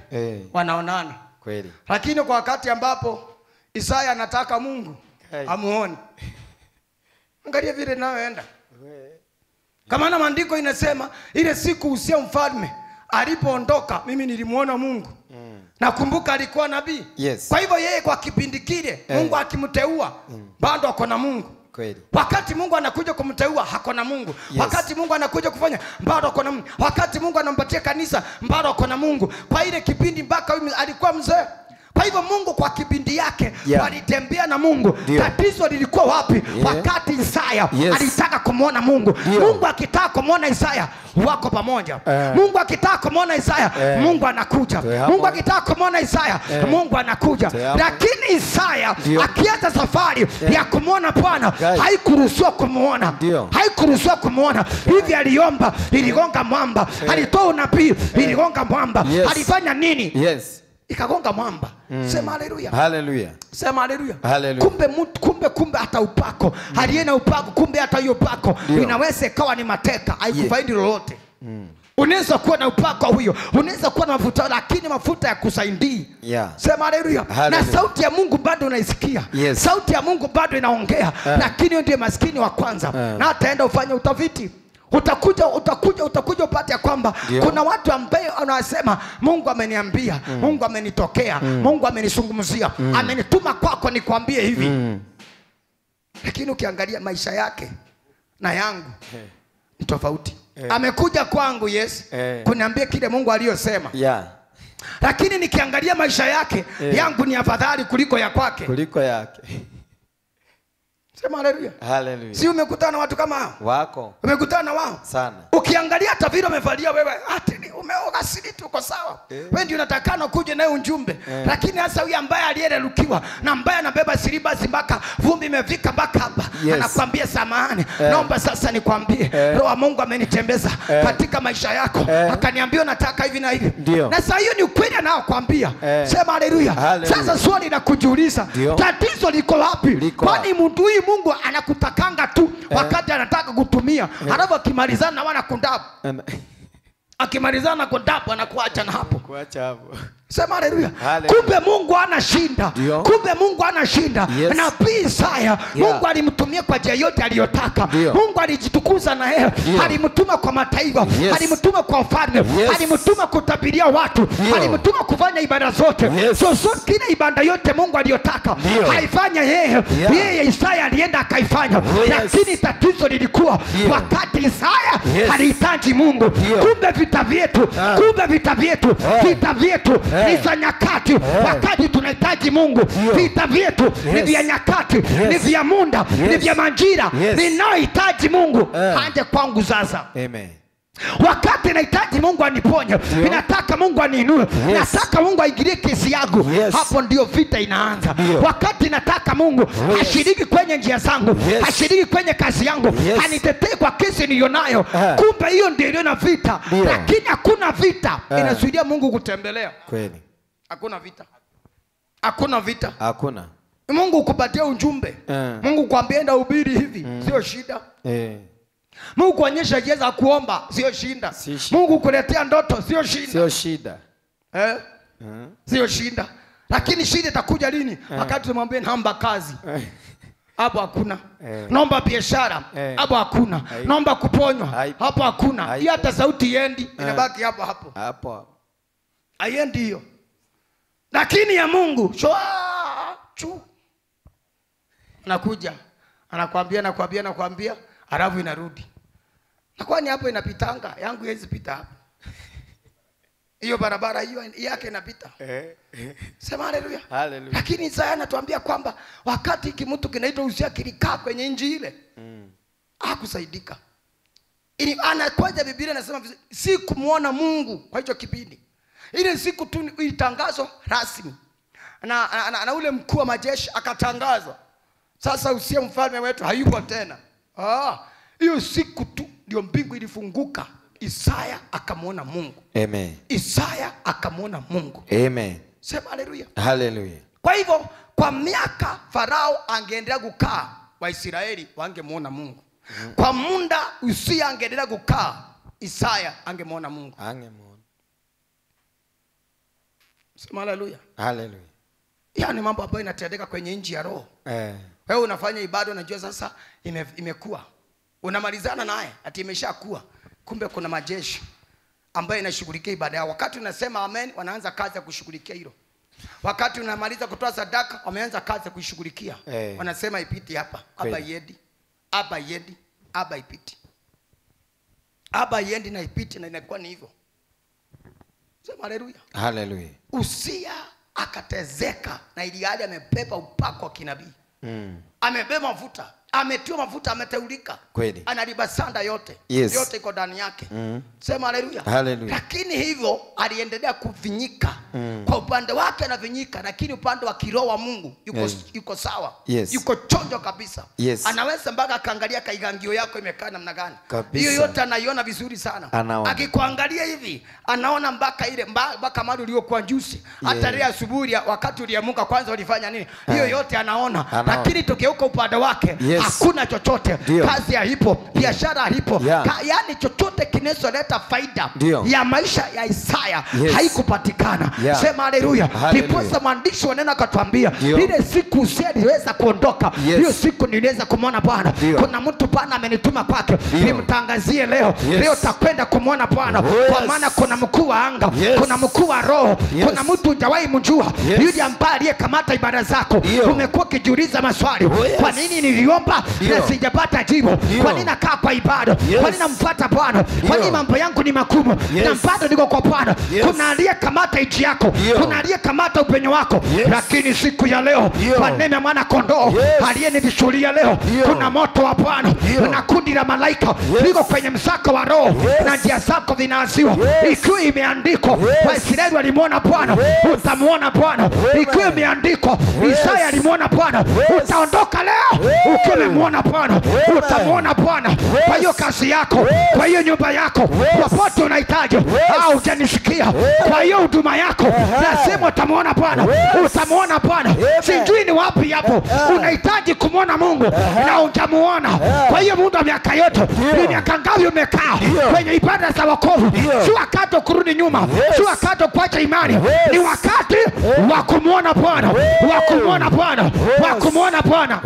wanaonana. Kweli. Lakini kwa wakati ambapo Isaya anataka Mungu amuone, angalia vile naoenda. Kama na maandiko inasema ile siku Usia mfalme alipoondoka, mimi nilimuona Mungu. Nakumbuka alikuwa nabii. Kwa hivyo yeye kwa kipindi kile Mungu akimteua bado ako na Mungu. Kweli. Wakati Mungu anakuja kumteua hako na Mungu. Wakati Mungu anakuja kufanya bado ako na Mungu. Wakati Mungu anampatia kanisa bado ako na Mungu. Kwa ile kipindi mpaka alikuwa mzee. Kwa hivyo Mungu kwa kipindi yake walitembea na Mungu. Tatizo lilikuwa wapi? Wakati Isaya alitaka kumuona Mungu. Mungu akitaka kumuona Isaya wako pamoja. Mungu akitaka kumuona Isaya Mungu anakuja. Mungu akitaka kumuona Isaya Mungu anakuja. Lakini Isaya akianza safari ya kumuona Bwana haikuruhusiwa kumuona. Haikuruhusiwa kumuona. Hivi aliomba, iligonga mwamba. Alitoa unabii, iligonga mwamba. Alifanya nini? Ikagonga mwamba. Sema haleluya. Haleluya. Sema haleluya. Haleluya. Kumbe hata upako. Aliye upako, kumbe hata hiyo upako inaweza ikawa ni mateka, haikufaidi lolote. Unaweza kuwa na upako huyo, unaweza kuwa na mafuta, lakini mafuta ya kusaidia. Sema haleluya. Na sauti ya Mungu bado unaisikia. Sauti ya Mungu bado inaongea, lakini ndiye maskini wa kwanza. Na ataenda ufanye utafiti. Utakuja upate ya kwamba kuna watu ambao wanasema Mungu ameniambia, Mungu amenitokea, Mungu amenizungumzia, amenituma kwako nikwambie hivi. Lakini ukiangalia maisha yake na yangu ni tofauti. Amekuja kwangu kuniambia kile Mungu aliyosema. Lakini nikiangalia maisha yake yangu ni afadhali kuliko ya kwake. Kuliko yake. Sema haleluya. Haleluya. Si umekutana na watu kama hao? Wako. Umekutana na wao? Sana. Ukiangalia hata vile umevalia wewe, ati umeoga siri tu uko sawa. Wewe ndio unatakana kuje naye unjumbe. Lakini hasa huyu ambaye aliyerukiwa na ambaye anabeba siribasi mpaka vumbi imefika mpaka hapa, anakuambia samahani, naomba sasa nikwambie Roho wa Mungu amenitembeza katika maisha yako. Akaniambia nataka hivi na hivi. Na sasa hiyo ni ukweli anaokuambia. Sema haleluya. Sasa swali la kujiuliza, tatizo liko wapi? Kwani mtu Mungu anakutakanga tu wakati anataka kutumia, alafu akimalizana na wana kundapo. Akimalizana na kundapo anakuacha na hapo. Kuacha hapo. Sema haleluya. Kumbe Mungu anashinda. Kumbe Mungu anashinda. Nabii Isaya Mungu alimtumia kwa njia yote aliyotaka. Mungu alijitukuza na yeye. Alimtuma kwa mataifa, alimtuma kwa ufalme, alimtuma kutabiria watu, alimtuma kufanya ibada zote. So kile ibada yote Mungu aliyotaka haifanya yeye. Yeye Isaya alienda akaifanya. Lakini tatizo lilikuwa wakati Isaya alihitaji Mungu. Kumbe vita vyetu, vita vyetu ni za nyakati. Wakati tunahitaji Mungu, vita vyetu ni vya nyakati, ni vya muda, ni vya majira. Ninaohitaji Mungu aje kwangu sasa. Amen. Wakati nahitaji Mungu aniponye, ninataka Mungu aniinue, nataka Mungu aingilie kesi yangu, hapo ndio vita inaanza. Wakati nataka Mungu ashiriki kwenye njia zangu, ashiriki kwenye kazi yangu, anitetee kwa kesi nilionayo, kumbe hiyo ndio iliyo na vita. Lakini hakuna vita inasudia Mungu kutembelea. Kweli. Hakuna vita. Hakuna vita. Hakuna. Mungu kupatia ujumbe. Mungu kuambia enda ubiri hivi, sio shida. Mungu kuonyesha njia za kuomba sio shida. Mungu kuletea ndoto sio shida. Sio shida. Sio shida. Lakini shida itakuja lini? Wakati tunamwambia naomba kazi. Hapo hakuna. Naomba biashara. Hapo hakuna. Naomba kuponywa. Hapo hakuna. Hiyo hata sauti iendi, inabaki hapo hapo. Hapo. Haiendi hiyo. Lakini ya Mungu anakuja, anakuambia, alafu inarudi. Na kwani hapo inapitanga? Yangu haiwezi pita hapo. Hiyo barabara hiyo yake inapita. Sema haleluya. Haleluya. Lakini Isaya anatuambia kwamba wakati kimtu kinaitwa Uzia kilikaa kwenye nchi ile, hakusaidika. Anakuja Biblia inasema si kumuona Mungu kwa hicho kipindi. Ile siku tu itangazwa rasmi. Na ule mkuu wa majeshi akatangazwa. Sasa Uzia mfalme wetu hayupo tena. Hiyo siku tu ndio mbingu ilifunguka. Isaya akamuona Mungu. Amen. Isaya akamuona Mungu. Amen. Sema haleluya. Haleluya. Kwa hivyo kwa miaka Farao angeendelea kukaa, Waisraeli wangemuona Mungu. Kwa muda Uzia angeendelea kukaa, Isaya angemuona Mungu. Angemuona. Sema haleluya. Haleluya. Yaani mambo ambayo inatendeka kwenye nchi ya roho. Wewe unafanya ibada unajua sasa imekuwa. Unamalizana naye ati imeshakuwa. Kumbe kuna majeshi ambayo inashughulikia ibada yao. Wakati unasema amen, wanaanza kazi ya kushughulikia hilo. Wakati unamaliza kutoa sadaka, wameanza kazi ya kushughulikia. Wanasema ipiti hapa. Aba yedi. Aba yedi. Aba ipiti. Aba yendi na ipiti na inakuwa ni hivyo. Sema haleluya. Haleluya. Uzia akatezeka, na ili hali amebeba upako wa kinabii. Amebeba mafuta, ametiwa mafuta, ameteulika. Kweli. Analibasanda yote. Yes. Yote iko ndani yake. Sema haleluya. Haleluya. Lakini hivyo aliendelea kuvinyika. Kwa upande wake anavinyika, lakini upande wa kiroho wa Mungu yuko sawa. Yes. Yuko chonjo kabisa. Yes. Anaweza mpaka akaangalia kaigangio yako imekaa namna gani. Kabisa. Hiyo yote anaiona vizuri sana. Akikuangalia hivi, anaona mpaka mali uliokuwa juzi. Hata leo asubuhi wakati uliamuka kwanza ulifanya nini? Hiyo yote anaona. Lakini tokeuka upande wake, hakuna chochote. Kazi haipo, biashara haipo. Yaani chochote kinacholeta faida ya maisha ya Isaya haikupatikana. Sema haleluya. Ndipo mwandishi wanena akatuambia, ile siku Uzia aliweza kuondoka, hiyo siku niliweza kumwona Bwana. Kuna mtu Bwana amenituma kwake, nimtangazie leo. Leo takwenda kumwona Bwana. Kwa maana kuna mkuu wa anga, kuna mkuu wa roho, kuna mtu hujawahi mjua, yule ambaye aliyekamata ibada zako. Umekuwa ukijiuliza maswali, kwa nini niliomba na sijapata jibu? Kwa nini nakaa kwa ibada? Kwa nini namfuata Bwana? Kwa nini mambo yangu ni magumu na bado niko kwa Bwana? Kuna aliyekamata nchi yako, kuna aliyekamata upenyo wako. Lakini siku ya leo, kwa neema ya mwana kondoo aliyenishuhudia leo, kuna moto wa Bwana na kundi la malaika liko kwenye msako wa roho, na njia zako zinaziwa. Ikiwa imeandikwa Waisraeli walimuona Bwana, utamuona Bwana. Ikiwa imeandikwa Isaya alimuona Bwana, utaondoka leo. Ukiwa umemuona Bwana, utamuona Bwana. Kwa hiyo kazi yako, kwa hiyo nyumba yako, popote unahitaji au hujanisikia, kwa hiyo huduma yako, lazima utamuona Bwana. Utamuona Bwana. Sijui ni wapi hapo unahitaji kumuona Mungu na hujamuona. Kwa hiyo muda wa miaka yote, ni miaka ngapi umekaa kwenye ibada za wokovu? Si wakati wa kurudi nyuma, si wakati wa kuacha imani. Ni wakati wa kumuona Bwana, wa kumuona Bwana, wa kumuona Bwana.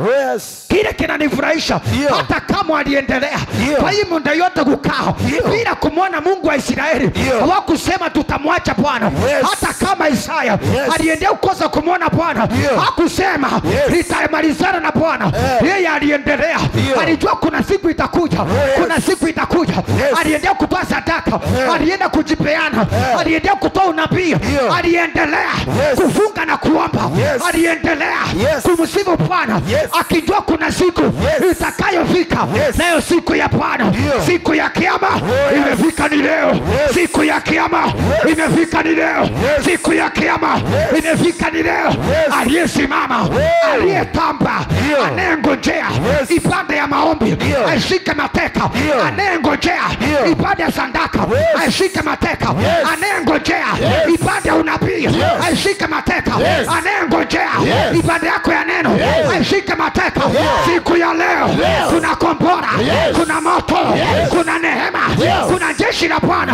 Kile kinanifurahisha, hata kama aliendelea kwa hii muda yote kukaa bila kumuona Mungu wa Israeli, hawakusema tutamwacha Bwana. Hata kama Isaya aliendelea kukosa kumuona Bwana, hakusema nitamalizana na Bwana. Yeye aliendelea. Alijua kuna siku itakuja, kuna siku itakuja. Aliendelea kutoa sadaka, alienda kujipeana, aliendelea kutoa unabii, aliendelea kufunga na kuomba, aliendelea kumsifu Bwana, akijua kuna siku itakayofika. Nayo siku ya Bwana, siku ya kiyama imefika ni leo. Siku ya kiyama imefika ni leo. Siku ya kiyama imefika ni leo. Aliyesimama, aliyetamba, anayengojea ibada ya maombi ashike mateka, anayengojea ibada ya sadaka ashike mateka, anayengojea ibada ya unabii ashike mateka, anayengojea ibada yako ya neno ashike mateka. Siku ya leo kuna kombora, kuna moto, kuna neema, kuna jeshi la Bwana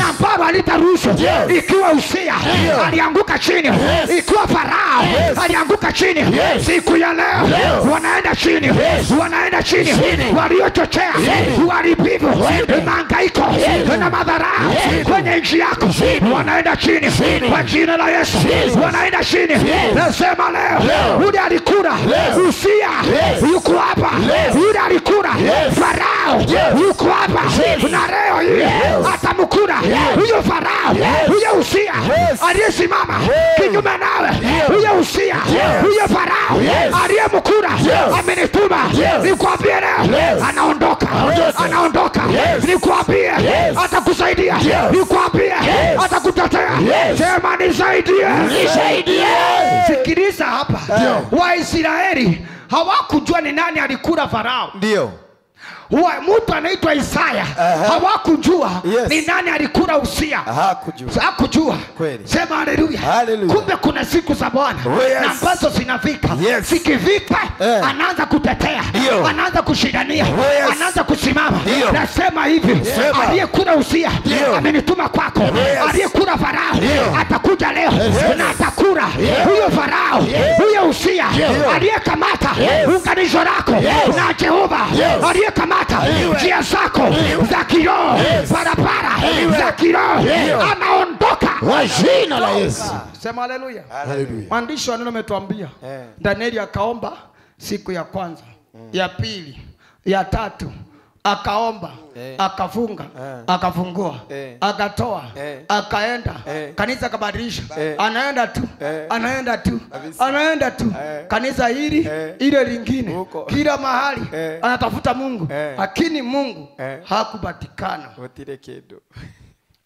ambalo halitaruhusu. Ikiwa Uzia alianguka chini, ikiwa Farao alianguka chini, siku ya leo wanaenda chini, wanaenda chini. Waliochochea uharibifu, mahangaiko na madhara kwenye nchi yako wanaenda chini kwa jina la Yesu, wanaenda chini. Nasema leo, yule alikula Uzia yuko hapa, yule alikula Farao yuko hapa, na leo hii atamkula huyo Farao, huyo Uzia aliyesimama kinyume nawe, huyo Uzia, huyo Farao aliyemkula. Amenituma nikwambie leo anaondoka, anaondoka. Nikwambie atakusaidia, nikwambie atakutetea. Sema nisaidie, nisaidie. Sikiliza hapa, Waisraeli hawakujua ni nani alikula Farao. Ndio. Mtu anaitwa Isaya hawakujua ni nani alikula Uzia. Hakujua. Sema haleluya. Kumbe kuna siku za Bwana na ambazo zinafika. Zikifika anaanza kutetea, anaanza kushindania, anaanza kusimama. Nasema hivi, aliyekula Uzia amenituma kwako. Aliyekula Farao atakuja leo na atakula huyo Farao, huyo Uzia aliyekamata unganisho lako na Jehova, aliyekamata njia zako za kiroho, barabara za kiroho, anaondoka kwa jina la Yesu. Sema haleluya. Mwandishi wa neno ametuambia Danieli akaomba siku ya kwanza, ya pili, ya tatu, akaomba, akafunga, akafungua, akatoa, akaenda, kanisa kabadilisha, anaenda tu, kanisa hili ile lingine, kila mahali anatafuta Mungu, lakini Mungu hakupatikana.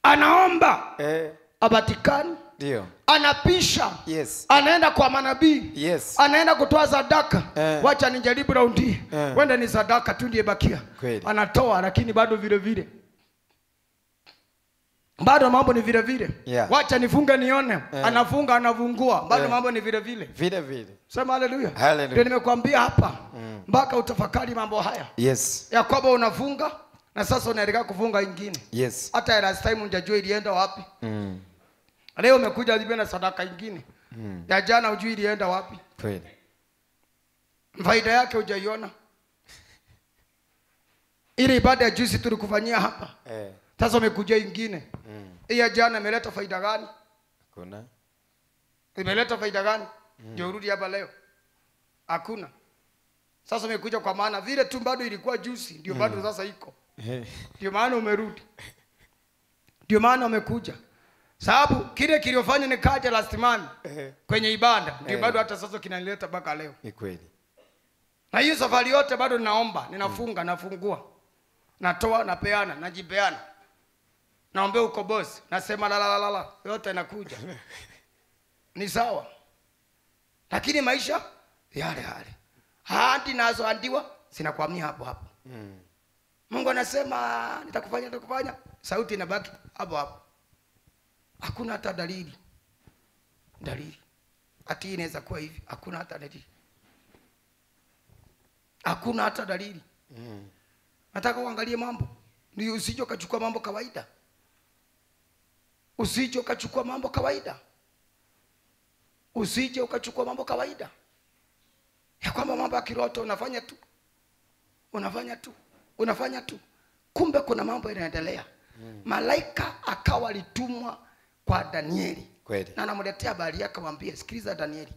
Anaomba, apatikani. Ndio. Anapisha. Anaenda kwa manabii. Anaenda kutoa sadaka. Wacha nijaribu raundi. Wenda ni sadaka tu ndiye bakia. Anatoa lakini bado vile vile. Bado mambo ni vile vile. Wacha nifunge nione. Anafunga, anavungua. Bado mambo ni vile vile. Vile vile. Sema haleluya. Ndio nimekuambia hapa. Mpaka utafakari mambo haya. Ya kwamba unafunga na sasa unaelekea kufunga ingine. Hata last time unajua ilienda wapi? Leo umekuja libe na sadaka ingine. Ya jana hujui ilienda wapi? Kweli. Faida yake hujaiona. Ile ibada ya juzi tulikufanyia hapa. Sasa umekuja ingine. Ya jana imeleta faida gani? Hakuna. Imeleta faida gani? Ndio urudi hapa leo. Hakuna. Sasa umekuja kwa maana vile tu bado ilikuwa juzi, ndio bado sasa iko. Ndio maana umerudi. Ndio maana umekuja. Sababu kile kiliofanya nikaja last month kwenye ibada ndio bado hata sasa kinanileta mpaka leo. Ni kweli. Na hiyo safari yote bado ninaomba, ninafunga, nafungua. Natoa, napeana, najipeana. Naombea uko boss, nasema la yote yanakuja. Ni sawa. Lakini maisha yale. Hadi nazo andiwa sinakwamia hapo. Mungu anasema nitakufanya, sauti inabaki hapo. Hakuna hata dalili. Ati inaweza kuwa hivi. Hakuna hata dalili. Hakuna hata dalili. Nataka uangalie mambo. Ndio usije ukachukua mambo kawaida. Usije ukachukua mambo kawaida. Ya kwamba mambo ya kiroho unafanya tu. Kumbe kuna mambo yanaendelea. Malaika akawa alitumwa kwa Danieli. Kweli. Na anamletea habari yake, akamwambia sikiliza Danieli.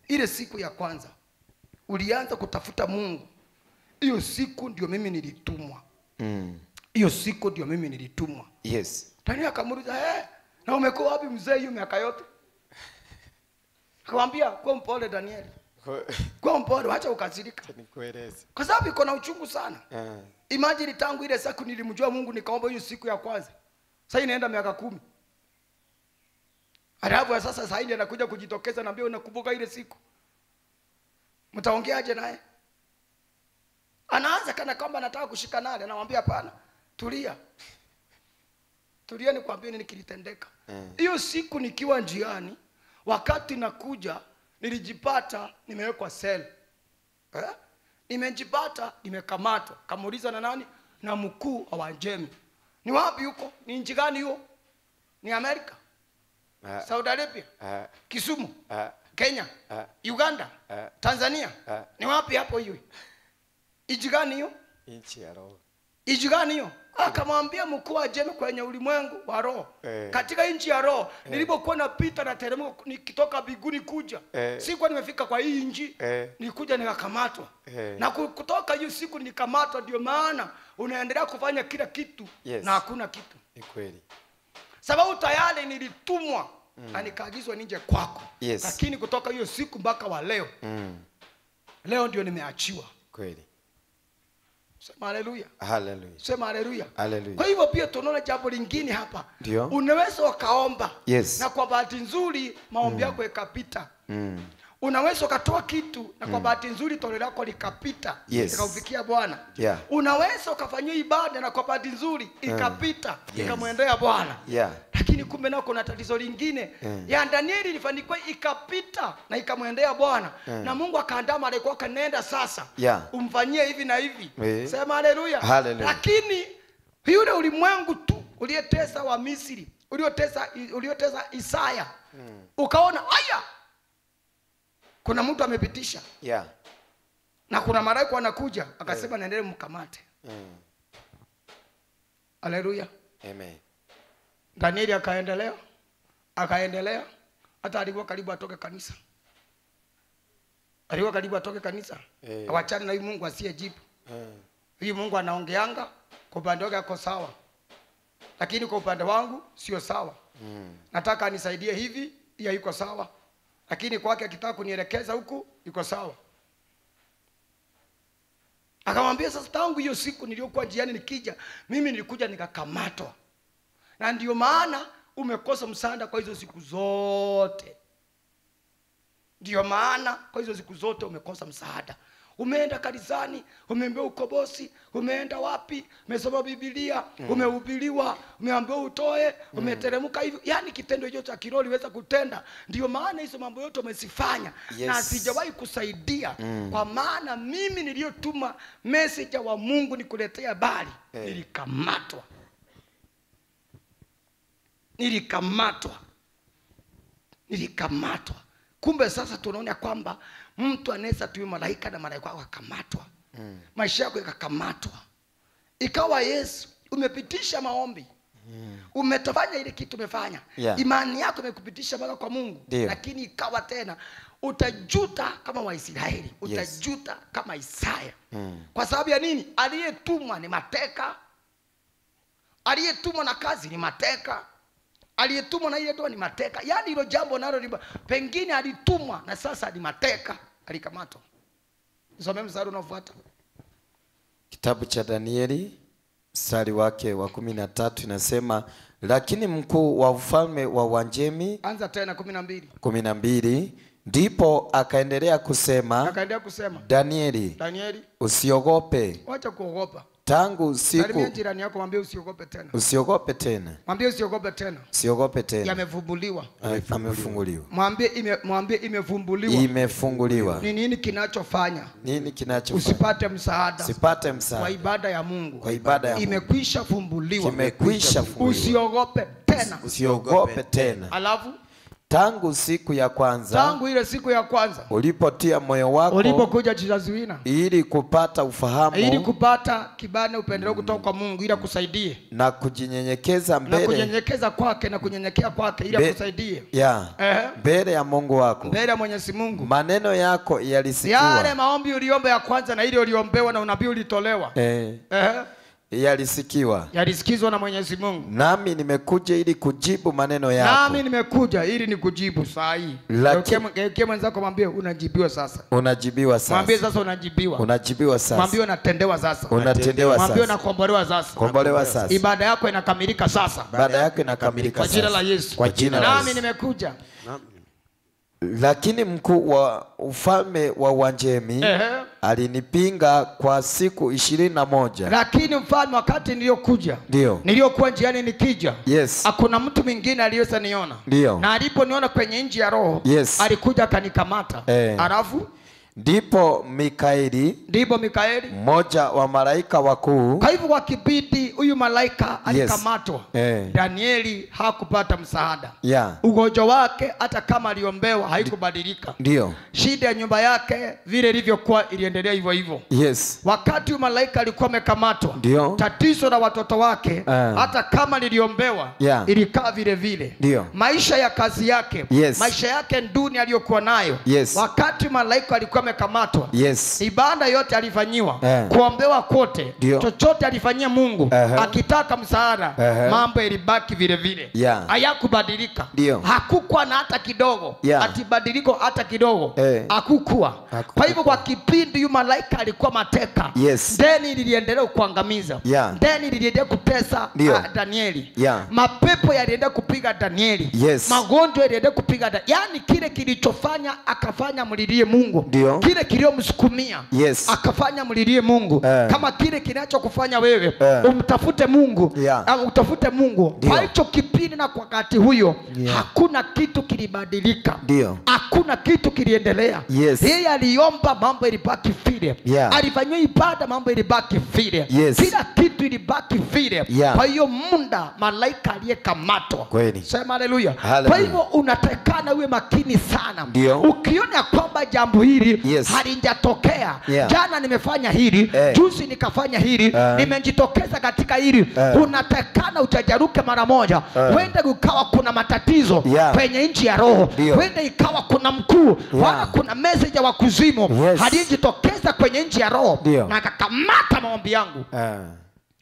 Ile siku ya kwanza ulianza kutafuta Mungu. Hiyo siku ndio mimi nilitumwa. Hiyo siku ndio mimi nilitumwa. Danieli akamuuliza, na umekuwa wapi mzee hiyo miaka yote? Akamwambia, kwa mpole Danieli. Kwa mpole, acha ukasirika. Nikueleze. Kwa sababu iko na uchungu sana. Imagine tangu ile siku nilimjua Mungu nikaomba hiyo siku ya kwanza. Sasa inaenda miaka 10. Alafu sasa sasa hivi anakuja kujitokeza na mbio unakumbuka ile siku. Mtaongeaje naye? Anaanza kana kwamba anataka kushika nale, anamwambia hapana. Tulia nikwambie nini kilitendeka. Hiyo siku nikiwa njiani, wakati nakuja nilijipata nimewekwa sel. Nimejipata nimekamatwa. Kamuuliza na nani? Na mkuu wa Wajemi. Ni wapi huko? Ni nchi gani hiyo? Ni Amerika? Saudi Arabia? Kisumu? Kenya? Uganda? Tanzania? Ni wapi hapo hiyo? Nchi gani hiyo? Nchi ya roho. Nchi gani hiyo? Akamwambia mkuu wa Jemi kwenye ulimwengu wa roho. Katika nchi ya roho nilipokuwa napita na teremko nikitoka biguni kuja. Sikuwa nimefika kwa hii nchi, nilikuja nikakamatwa. Na kutoka hiyo siku nikamatwa, ndio maana unaendelea kufanya kila kitu na hakuna kitu. Ni kweli. Sababu tayari nilitumwa na nikaagizwa nije kwako. Lakini kutoka hiyo siku mpaka wa leo. Leo ndio nimeachiwa. Kweli. Sema haleluya. Haleluya. Sema haleluya. Haleluya. Kwa hivyo pia tunaona jambo lingine hapa. Ndio. Unaweza ukaomba. Na kwa bahati nzuri maombi yako yakapita. Unaweza ukatoa kitu na kwa bahati nzuri toleo lako likapita. Ikaufikia Bwana. Unaweza ukafanyia ibada na kwa bahati nzuri ikapita, ikamwendea Bwana. Lakini kumbe nako kuna tatizo lingine. Ya Danieli ilifanikiwa ikapita na ikamwendea Bwana. Na Mungu akaandaa malaika wake, nenda sasa. Umfanyie hivi na hivi. Sema haleluya. Lakini yule ulimwengu tu uliyetesa wa Misri, uliotesa Isaya. Ukaona aya, kuna mtu amepitisha. Na kuna malaika wanakuja, akasema naendelee mkamate. Haleluya. Amen. Danieli akaendelea hata alikuwa karibu atoke kanisa. Awachane na Mungu asiyejibu. Huyu Mungu anaongeanga kwa upande wake ako sawa, lakini kwa upande wangu sio sawa. Nataka anisaidie hivi, hiyo iko sawa, lakini kwake akitaka kunielekeza huku iko sawa. Akamwambia sasa, tangu hiyo siku niliyokuwa njiani nikija, mimi nilikuja nikakamatwa. Na ndio maana umekosa msaada kwa hizo siku zote. Ndio maana kwa hizo siku zote umekosa msaada. Umeenda kanisani, umeambiwa ukobosi, umeenda wapi, umesoma Biblia, umehubiriwa, umeambiwa utoe, umeteremka hivyo. Yaani kitendo hicho cha kiroho liweza kutenda. Ndio maana hizo mambo yote umesifanya. Na sijawahi kusaidia. Kwa maana mimi niliyotuma message wa Mungu nikuletea habari, nilikamatwa. Nilikamatwa. Kumbe sasa tunaona kwamba mtu anaweza tuwe malaika na malaika wako akamatwa. Maisha yako yakakamatwa. Ikawa Yesu umepitisha maombi. Umetafanya ile kitu umefanya. Imani yako imekupitisha mpaka kwa Mungu. Lakini ikawa tena utajuta kama Waisraeli, utajuta kama Isaya. Kwa sababu ya nini? Aliyetumwa ni mateka. Aliyetumwa na kazi ni mateka. Aliyetumwa na ile ndoa ni mateka. Yaani hilo jambo nalo pengine alitumwa na sasa ni mateka, alikamatwa. Nisome mstari unaofuata. Kitabu cha Danieli mstari wake wa 13 inasema, lakini mkuu wa ufalme wa Uajemi, anza tena 12, ndipo akaendelea kusema, Danieli, usiogope. Wacha kuogopa. Tangu siku, salimia jirani yako, mwambie usiogope tena. Usiogope tena. Mwambie usiogope tena. Usiogope tena. Yamevumbuliwa. Amefunguliwa. Mwambie imevumbuliwa. Imefunguliwa. Ni nini kinachofanya? Nini kinachofanya? Usipate msaada. Usipate msaada. Kwa ibada ya Mungu. Kwa ibada ya Mungu. Imekwisha fumbuliwa. Imekwisha fumbuliwa. Usiogope tena. Usiogope tena. Alafu tangu siku ya kwanza, tangu ile siku ya kwanza ulipotia moyo wako, ulipokuja Chizazuina, ili kupata ufahamu, ili kupata kibali upendeleo kutoka kwa Mungu, ili akusaidie, na kujinyenyekeza mbele, na kunyenyekeza kwake na kunyenyekea kwake, ili akusaidie mbele ya Mungu wako, mbele ya Mwenyezi Mungu. Maneno yako yalisikiwa, yale maombi uliomba ya kwanza na ile uliombewa na unabii ulitolewa, yalisikizwa na Mwenyezi Mungu. Nami nimekuja ili kujibu maneno yako. Nami nimekuja ili nikujibu saa hii. Geukia mwenzako, mwambie unajibiwa sasa. Unajibiwa sasa. Mwambie sasa unajibiwa. Unajibiwa sasa. Mwambie unatendewa sasa. Unatendewa sasa. Mwambie unakombolewa sasa. Kombolewa sasa. Ibada yako inakamilika sasa. Ibada yako inakamilika sasa. Kwa jina la Yesu. Kwa jina la Yesu. Nami nimekuja. Lakini mkuu wa ufalme wa Uajemi alinipinga kwa siku 21. Lakini mfalme wakati niliyokuja, niliyokuwa njiani nikija, hakuna mtu mwingine aliyesaniona. Na aliponiona kwenye nchi ya roho, alikuja akanikamata. Alafu ndipo Mikaeli, mmoja wa malaika wakuu. Kwa hivyo wakibidi huyu malaika alikamatwa. Danieli hakupata msaada. Ugonjwa wake hata kama aliombewa haikubadilika. Shida ya nyumba yake vile ilivyokuwa iliendelea hivyo hivyo. Wakati huyu malaika alikuwa amekamatwa, tatizo la watoto wake hata kama liliombewa ilikaa vile vile. Maisha ya kazi yake, maisha yake duni aliyokuwa nayo, wakati malaika alikuwa amekamatwa, ibada yote alifanyiwa, kuombewa kote, chochote alifanyia Mungu, akitaka msaada, mambo yalibaki vile vile. Hayakubadilika. Hakukuwa na hata kidogo, atibadiliko hata kidogo. Hakukuwa. Kwa hivyo kwa kipindi yu malaika alikuwa mateka, deni liliendelea kuangamiza, deni liliendelea kutesa Danieli, mapepo yaliendelea kupiga Danieli, magonjwa yaliendelea kupiga yani kile kilichofanya akafanya mlilie Mungu, kile kiliyomsukumia akafanya mlilie Mungu, kama kile kinachokufanya wewe umtafute Mungu, utafute Mungu. Kwa hicho kipindi na kwa wakati huyo, hakuna kitu kilibadilika, hakuna kitu kiliendelea. Yeye aliomba, mambo ilibaki vile. Alifanyia ibada, mambo ilibaki vile. Kila kitu ilibaki vile. Kwa hiyo muda malaika aliyekamatwa. Sema haleluya. Kwa hivyo unatakana uwe makini sana. Ukiona kwamba kama jambo hili halijatokea, jana nimefanya hili, juzi nikafanya hili, nimejitokeza katika hili, unatakana utajaruke mara moja. Wende ukawa kuna matatizo kwenye nchi ya roho, wende ikawa kuna mkuu wala kuna message wa kuzimu halijitokeza kwenye nchi ya roho na akakamata maombi yangu.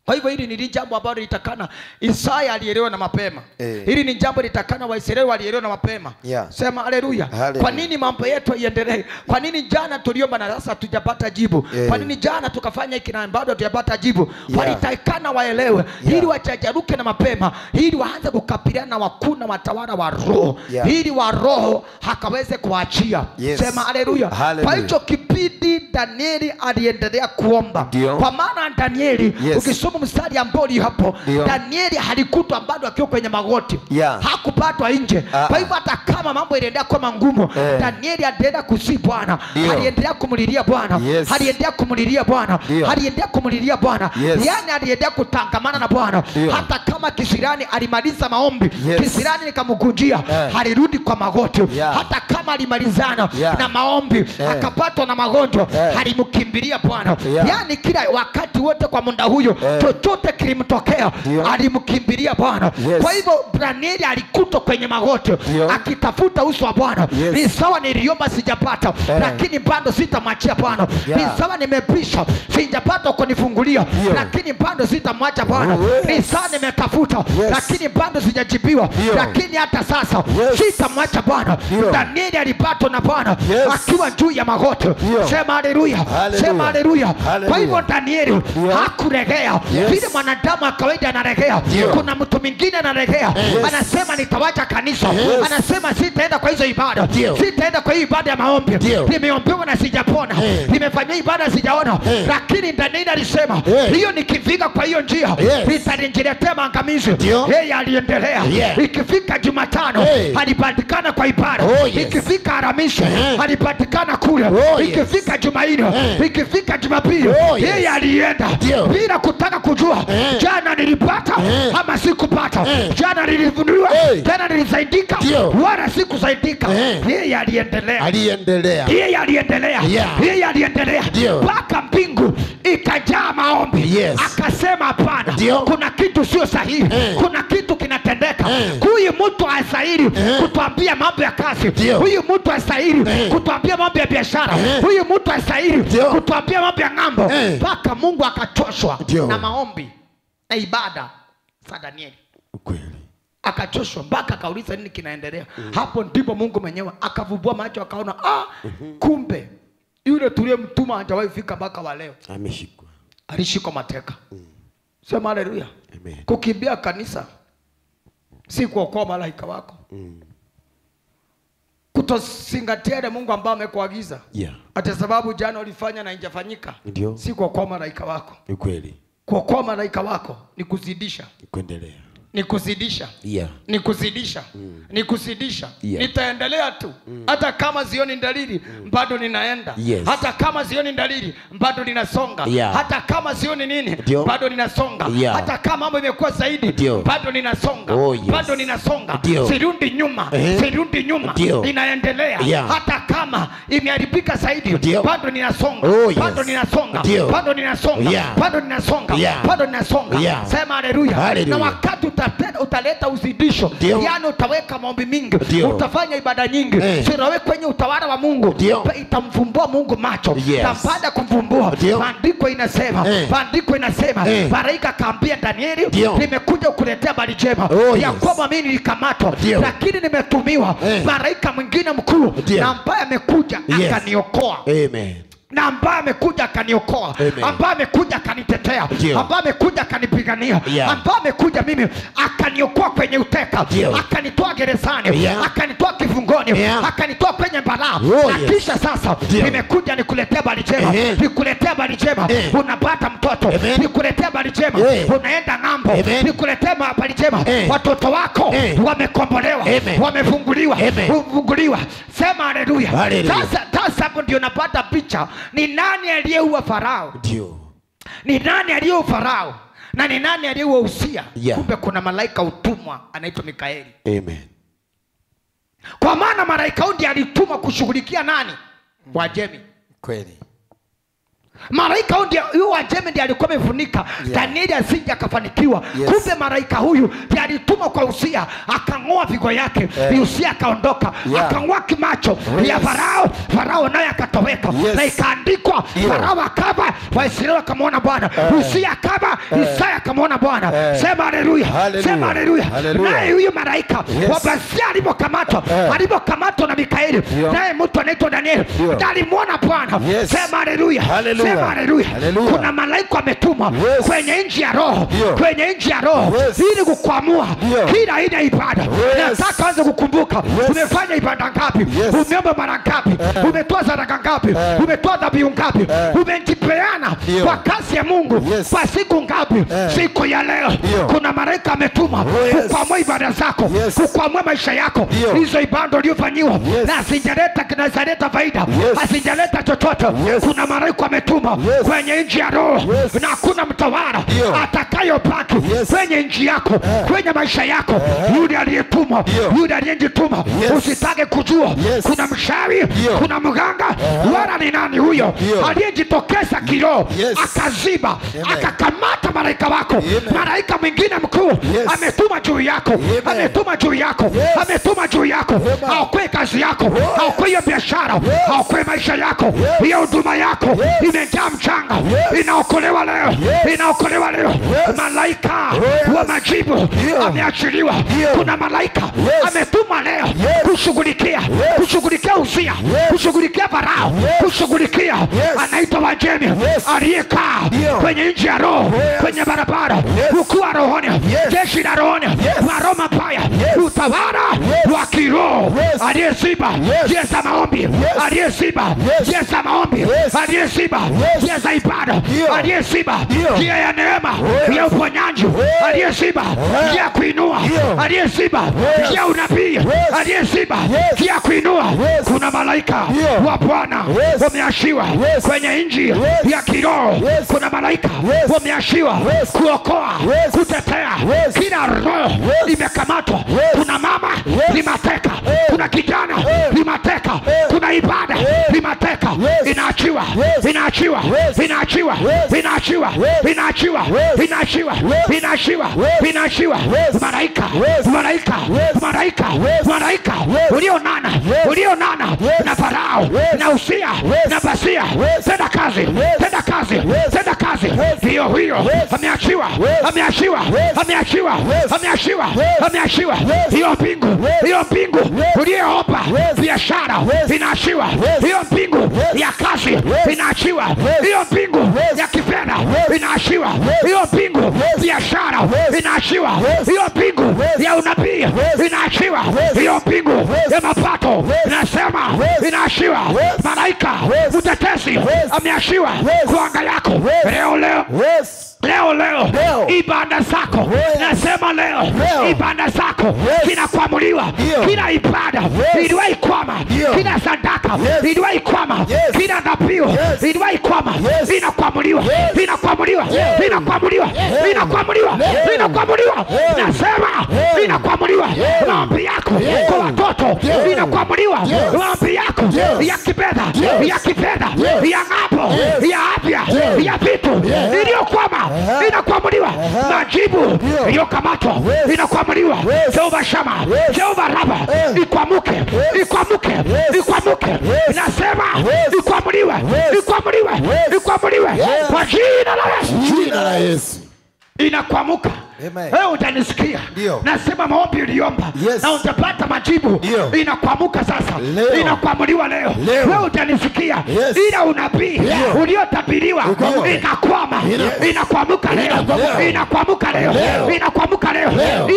Kwa hivyo hili ni jambo ambalo litakana Isaya alielewa na mapema. Hili ni jambo litakana Waisraeli walielewa na mapema. Sema haleluya. Kwa nini mambo yetu iendelee? Kwa nini jana tuliomba na sasa tujapata jibu? Kwa nini jana tukafanya hiki na bado tujapata jibu? Walitakana waelewe ili wachajaruke na mapema, ili waanze kukabiliana na wakuu na watawala wa roho, ili wa roho hakaweze kuachia. Sema haleluya. Kwa hicho kipindi Danieli aliendelea kuomba. Kwa maana Danieli ukisoma mstari ambao hapo, Danieli halikutwa bado akiwa kwenye magoti, hakupatwa nje. Kwa hivyo hata kama mambo yanaendelea kuwa magumu, Danieli aliendelea kusihi Bwana, aliendelea kumlilia Bwana, aliendelea kumlilia Bwana, aliendelea kumlilia Bwana, yani aliendelea kutangamana na Bwana. Hata kama kisirani alimaliza maombi, kisirani nikamgunjia, alirudi kwa magoti. Hata kama alimalizana na maombi akapatwa na magonjwa, alimkimbilia Bwana. Yani kila wakati wote kwa muda huyo chochote kilimtokea, alimkimbilia Bwana. Kwa hivyo Danieli alikutwa kwenye magoti akitafuta uso wa Bwana. Ni sawa niliomba sijapata, lakini bado sitamwachia Bwana. Ni sawa nimepisha sijapata kunifungulia, lakini bado sitamwacha Bwana. Ni sawa nimetafuta, lakini bado sijajibiwa, lakini hata sasa sitamwacha Bwana. Danieli alipatwa na Bwana akiwa juu ya magoti. Sema haleluya. Sema haleluya. Kwa hivyo Danieli hakuregea vile mwanadamu wa kawaida anaregea. Kuna mtu mwingine anaregea, anasema nitawacha kanisa, anasema sitaenda kwa hizo ibada, sitaenda kwa hiyo ibada ya maombi, nimeombewa na sijapona, nimefanya ibada sijaona. Lakini Danieli alisema hiyo nikifika kwa hiyo njia nitaniletea maangamizi. Yeye aliendelea. Ikifika Jumatano alipatikana kwa ibada, ikifika Alhamisi alipatikana kule, ikifika Jumanne, ikifika Jumapili yeye alienda bila kutaka kujua jana nilipata ama sikupata, jana nilivunuliwa jana nilisaidika wala sikusaidika. Yeye aliendelea, yeye aliendelea, yeye aliendelea mpaka mbingu ikajaa maombi. Akasema hapana, kuna kitu sio sahihi, kuna kitu kinatendeka. Huyu mtu hastahili kutuambia mambo ya kazi, huyu mtu hastahili kutuambia mambo ya biashara, huyu mtu hastahili kutuambia mambo ya ng'ambo. Mpaka Mungu akachoshwa na maombi na ibada za Danieli. Akachoshwa mpaka akauliza nini kinaendelea. Hapo ndipo Mungu mwenyewe akavumbua macho, akaona kumbe yule tuliyemtuma hajawahi fika mpaka wa leo. Ameshikwa. Alishikwa mateka. Sema haleluya. Kukimbia kanisa si kuokoa malaika wako. Kutozingatia ile Mungu ambaye amekuagiza. Hata sababu jana ulifanya na haijafanyika, si kuokoa malaika wako. Ni kweli. Kuokoa malaika wako ni kuzidisha, ni kuendelea, ni kuzidisha, ni kuzidisha, ni kuzidisha. Nitaendelea tu. Hata kama sioni dalili bado ninaenda. Hata kama sioni dalili bado ninasonga. Hata kama sioni nini bado ninasonga. Hata kama mambo imekuwa zaidi bado ninasonga. Bado ninasonga. Sirudi nyuma, sirudi nyuma. Ninaendelea. Hata kama imeharibika zaidi bado ninasonga. Bado ninasonga. Bado ninasonga. Bado ninasonga. Bado ninasonga. Sema haleluya. Na wakati utaleta uzidisho, yani utaweka maombi mingi, utafanya ibada nyingi, sirawe kwenye utawala wa Mungu, itamfumbua Mungu macho. Na baada kumfumbua, maandiko inasema, maandiko inasema malaika kaambia Danieli, nimekuja kukuletea habari njema ya kwamba mimi nilikamatwa, lakini nimetumiwa malaika mwingine mkuu na ambaye amekuja akaniokoa. Amen. Na ambaye amekuja akaniokoa, ambaye amekuja akanitetea, ambaye amekuja akanipigania, ambaye amekuja mimi akaniokoa kwenye uteka, akanitoa gerezani, akanitoa kifungoni, akanitoa kwenye balaa. Na kisha sasa nimekuja nikuletea habari njema, nikuletea habari njema unapata mtoto, nikuletea habari njema unaenda ng'ambo, nikuletea habari njema watoto wako wamekombolewa, wamefunguliwa, wamefunguliwa. Sema haleluya. Sasa hapo ndio napata picha. Ni nani aliyeua Farao? Ndio. Ni nani aliyeua Farao? Na ni nani aliyeua Usia? Kumbe kuna malaika utumwa anaitwa Mikaeli. Amen. Kwa maana malaika ndiye alitumwa kushughulikia nani? Wajemi. Kweli. Malaika huyu Wajemi ndiye alikuwa amefunika Danieli asije akafanikiwa. Kumbe malaika huyu ndiye alitumwa kwa Usia, akang'oa vigo yake. Usia akaondoka, akang'oa kimacho ya Farao. Farao naye akatoweka. Na ikaandikwa Farao akaba, Waisraeli akamwona Bwana. Usia akaba, Isaya akamwona Bwana. Sema haleluya. Sema haleluya. Naye huyu malaika Wabasia alipokamatwa na Mikaeli, naye mtu anaitwa Danieli alimwona Bwana. Sema haleluya. Sema haleluya. Kuna malaika ametumwa kwenye nchi ya roho, kwenye nchi ya roho ili kukwamua kila aina ya ibada. Nataka anze kukumbuka umefanya ibada ngapi, umeomba mara ngapi, umetoa sadaka ngapi, umetoa dhabihu ngapi, umejipeana kwa kazi ya Mungu kwa siku ngapi. Siku ya leo kuna malaika ametumwa kukwamua ibada zako, kukwamua maisha yako. Hizo ibada uliyofanyiwa na zinjaleta faida, zinjaleta chochote. Kuna malaika ametumwa kwenye nchi ya roho, na kuna mtawala atakayopaki kwenye nchi yako, kwenye maisha yako. Yule aliyetumwa, yule aliyejituma. Usitake kujua kuna mshawi, kuna mganga, wala ni nani huyo aliyejitokeza kiroho akaziba, akakamata malaika wako. Malaika mwingine mkuu ametuma juu yako, ametuma juu yako, ametuma juu yako. Haokwe kazi yako, haokwe hiyo biashara, haokwe maisha yako. Hiyo huduma yako imejaa mchanga, inaokolewa leo, inaokolewa leo. Malaika wa majibu ameachiliwa. Kuna malaika ametuma leo kushughulikia Usia, kushughulikia Farao, kushughulikia anaitwa Wajemi aliyekaa kwenye nchi ya roho, kwenye barabara, ukua rohoni, jeshi la rohoni, maroma paya, utawala wa kiroho, aliyeziba njia za maombi, aliyeziba njia za maombi, aliyeziba njia za ibada, aliyeziba njia ya neema ya uponyaji, aliyeziba njia ya kuinua, aliyeziba njia ya unabii, aliyeziba njia ya kuinua. Kuna malaika wa Bwana wameashiwa kwenye nchi ya kiroho. Kuna malaika wameashiwa kuokoa, kutetea kila roho imekamatwa. Kuna mama ni mateka, kuna kijana ni mateka, kuna ibada ni mateka. Inaachiwa, inaachiwa, inaachiwa, inaachiwa, inaachiwa, inaachiwa, inaachiwa, inaachiwa. Malaika, malaika, malaika, malaika ulionana na Farao na Usia na Basia, tenda kazi, tenda kazi, tenda kazi. Hiyo ameachiwa, ameachiwa, ameachiwa, ameachiwa, ameachiwa. Hiyo mbingu uliyeomba biashara inaachiwa. Hiyo mbingu ya kazi inaachiwa. Hiyo mbingu ya kifedha inaachiwa. Hiyo mbingu biashara inaachiwa. Hiyo mbingu ya unabii inaachiwa. Hiyo mbingu ya mapato inasema inaachiwa. Malaika mtetezi ameachiwa kwa anga yako leo ibada zako, nasema leo ibada zako zinakuamuliwa. Kila ibada iliwahi kwama, kila sadaka iliwahi kwama, kila dhabihu iliwahi kwama, inakuamuliwa, inakuamuliwa, inakuamuliwa, inakuamuliwa, inakuamuliwa. Nasema inakuamuliwa. Maombi yako kwa watoto inakuamuliwa. Maombi yako ya kifedha, ya kifedha, ya ng'ambo, ya afya, ya vitu iliyokwama inakuamuliwa. Majibu iliyokamatwa inakuamuliwa. Jehova Shama, Jehova Rafa, ikuamuke, ikuamuke, ikuamuke. Nasema ikuamuliwe, ikuamuliwe, ikuamuliwe kwa jina la Yesu, jina la Yesu. Inakuamuka. Wewe utanisikia nasema maombi uliomba na utapata majibu. Inakuamuka sasa, inakuamuliwa leo. Wewe utanisikia ila unabii uliotabiriwa ikakwama, inakuamuka leo, inakuamuka leo, inakuamuka leo.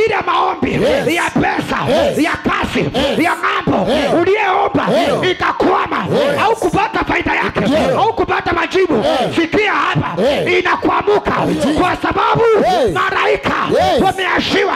Ile maombi ya pesa, ya kazi, ya ng'ambo uliyeomba ikakwama au kupata faida yake au kupata majibu, sikia hapa, inakuamuka kwa sababu malaika wameashiwa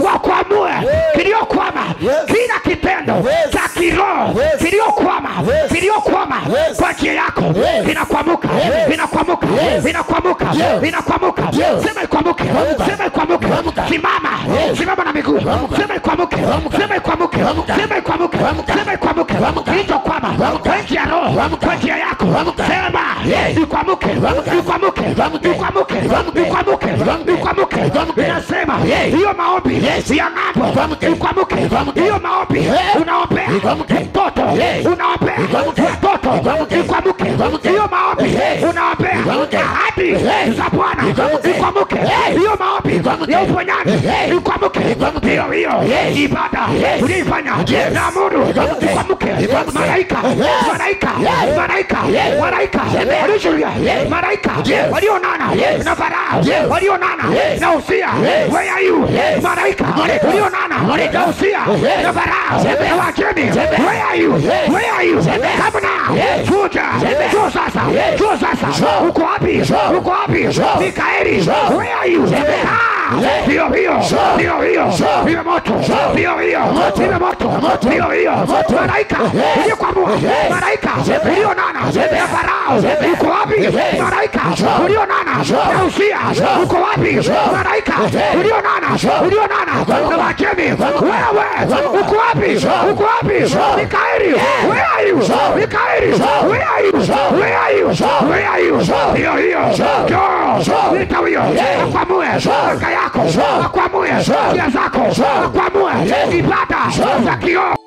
wakuamue kiliokwama, kila kitendo cha kiroho kiliokwama, kiliokwama kwa njia yako inakuamuka, inakuamuka, inakuamuka, inakuamuka. Sema ikuamuke, sema ikuamuke. Simama, simama na miguu. Sema ikuamuke, sema ikuamuke, sema ikuamuke, sema ikuamuke. Kilichokwama kwa njia ya roho kwa njia yako. Sema ikwamuke, ikwamuke, ikwamuke, ikwamuke, ikwamuke. Inasema hiyo maombi ya ng'ambo, ikwamuke. Hiyo maombi unaombea mtoto, unaombea mtoto, ikwamuke. Hiyo maombi unaombea ahadi za Bwana, ikwamuke. Hiyo maombi ya uponyaji, ikwamuke. Hiyo ibada ulifanya na Mungu, ikwamuke. Malaika, malaika, malaika, malaika, malaika walionana na Farao, walionana na Hosea. Where are you? Malaika walionana na Hosea na Farao na Wajemi. Where are you? Where are you? Come now. Fuja. Jo sasa. Uko wapi? Uko wapi? Mikaeli. Where are you? Hiyo hiyo moto, hiyo moto, hiyo malaika uliokuamua, malaika ulionana na Farao, uko wapi? Malaika ulionana na Hosea, uko wapi? Malaika ulionana na Wajemi. Wewe uko wapi? Uko wapi? Mikaeli, where are you? Mikaeli, where are you? Where are you? Where are you? Hiyo jo nitawio akwamue yako, akwamue njia zako, akwamue ibada za kioo.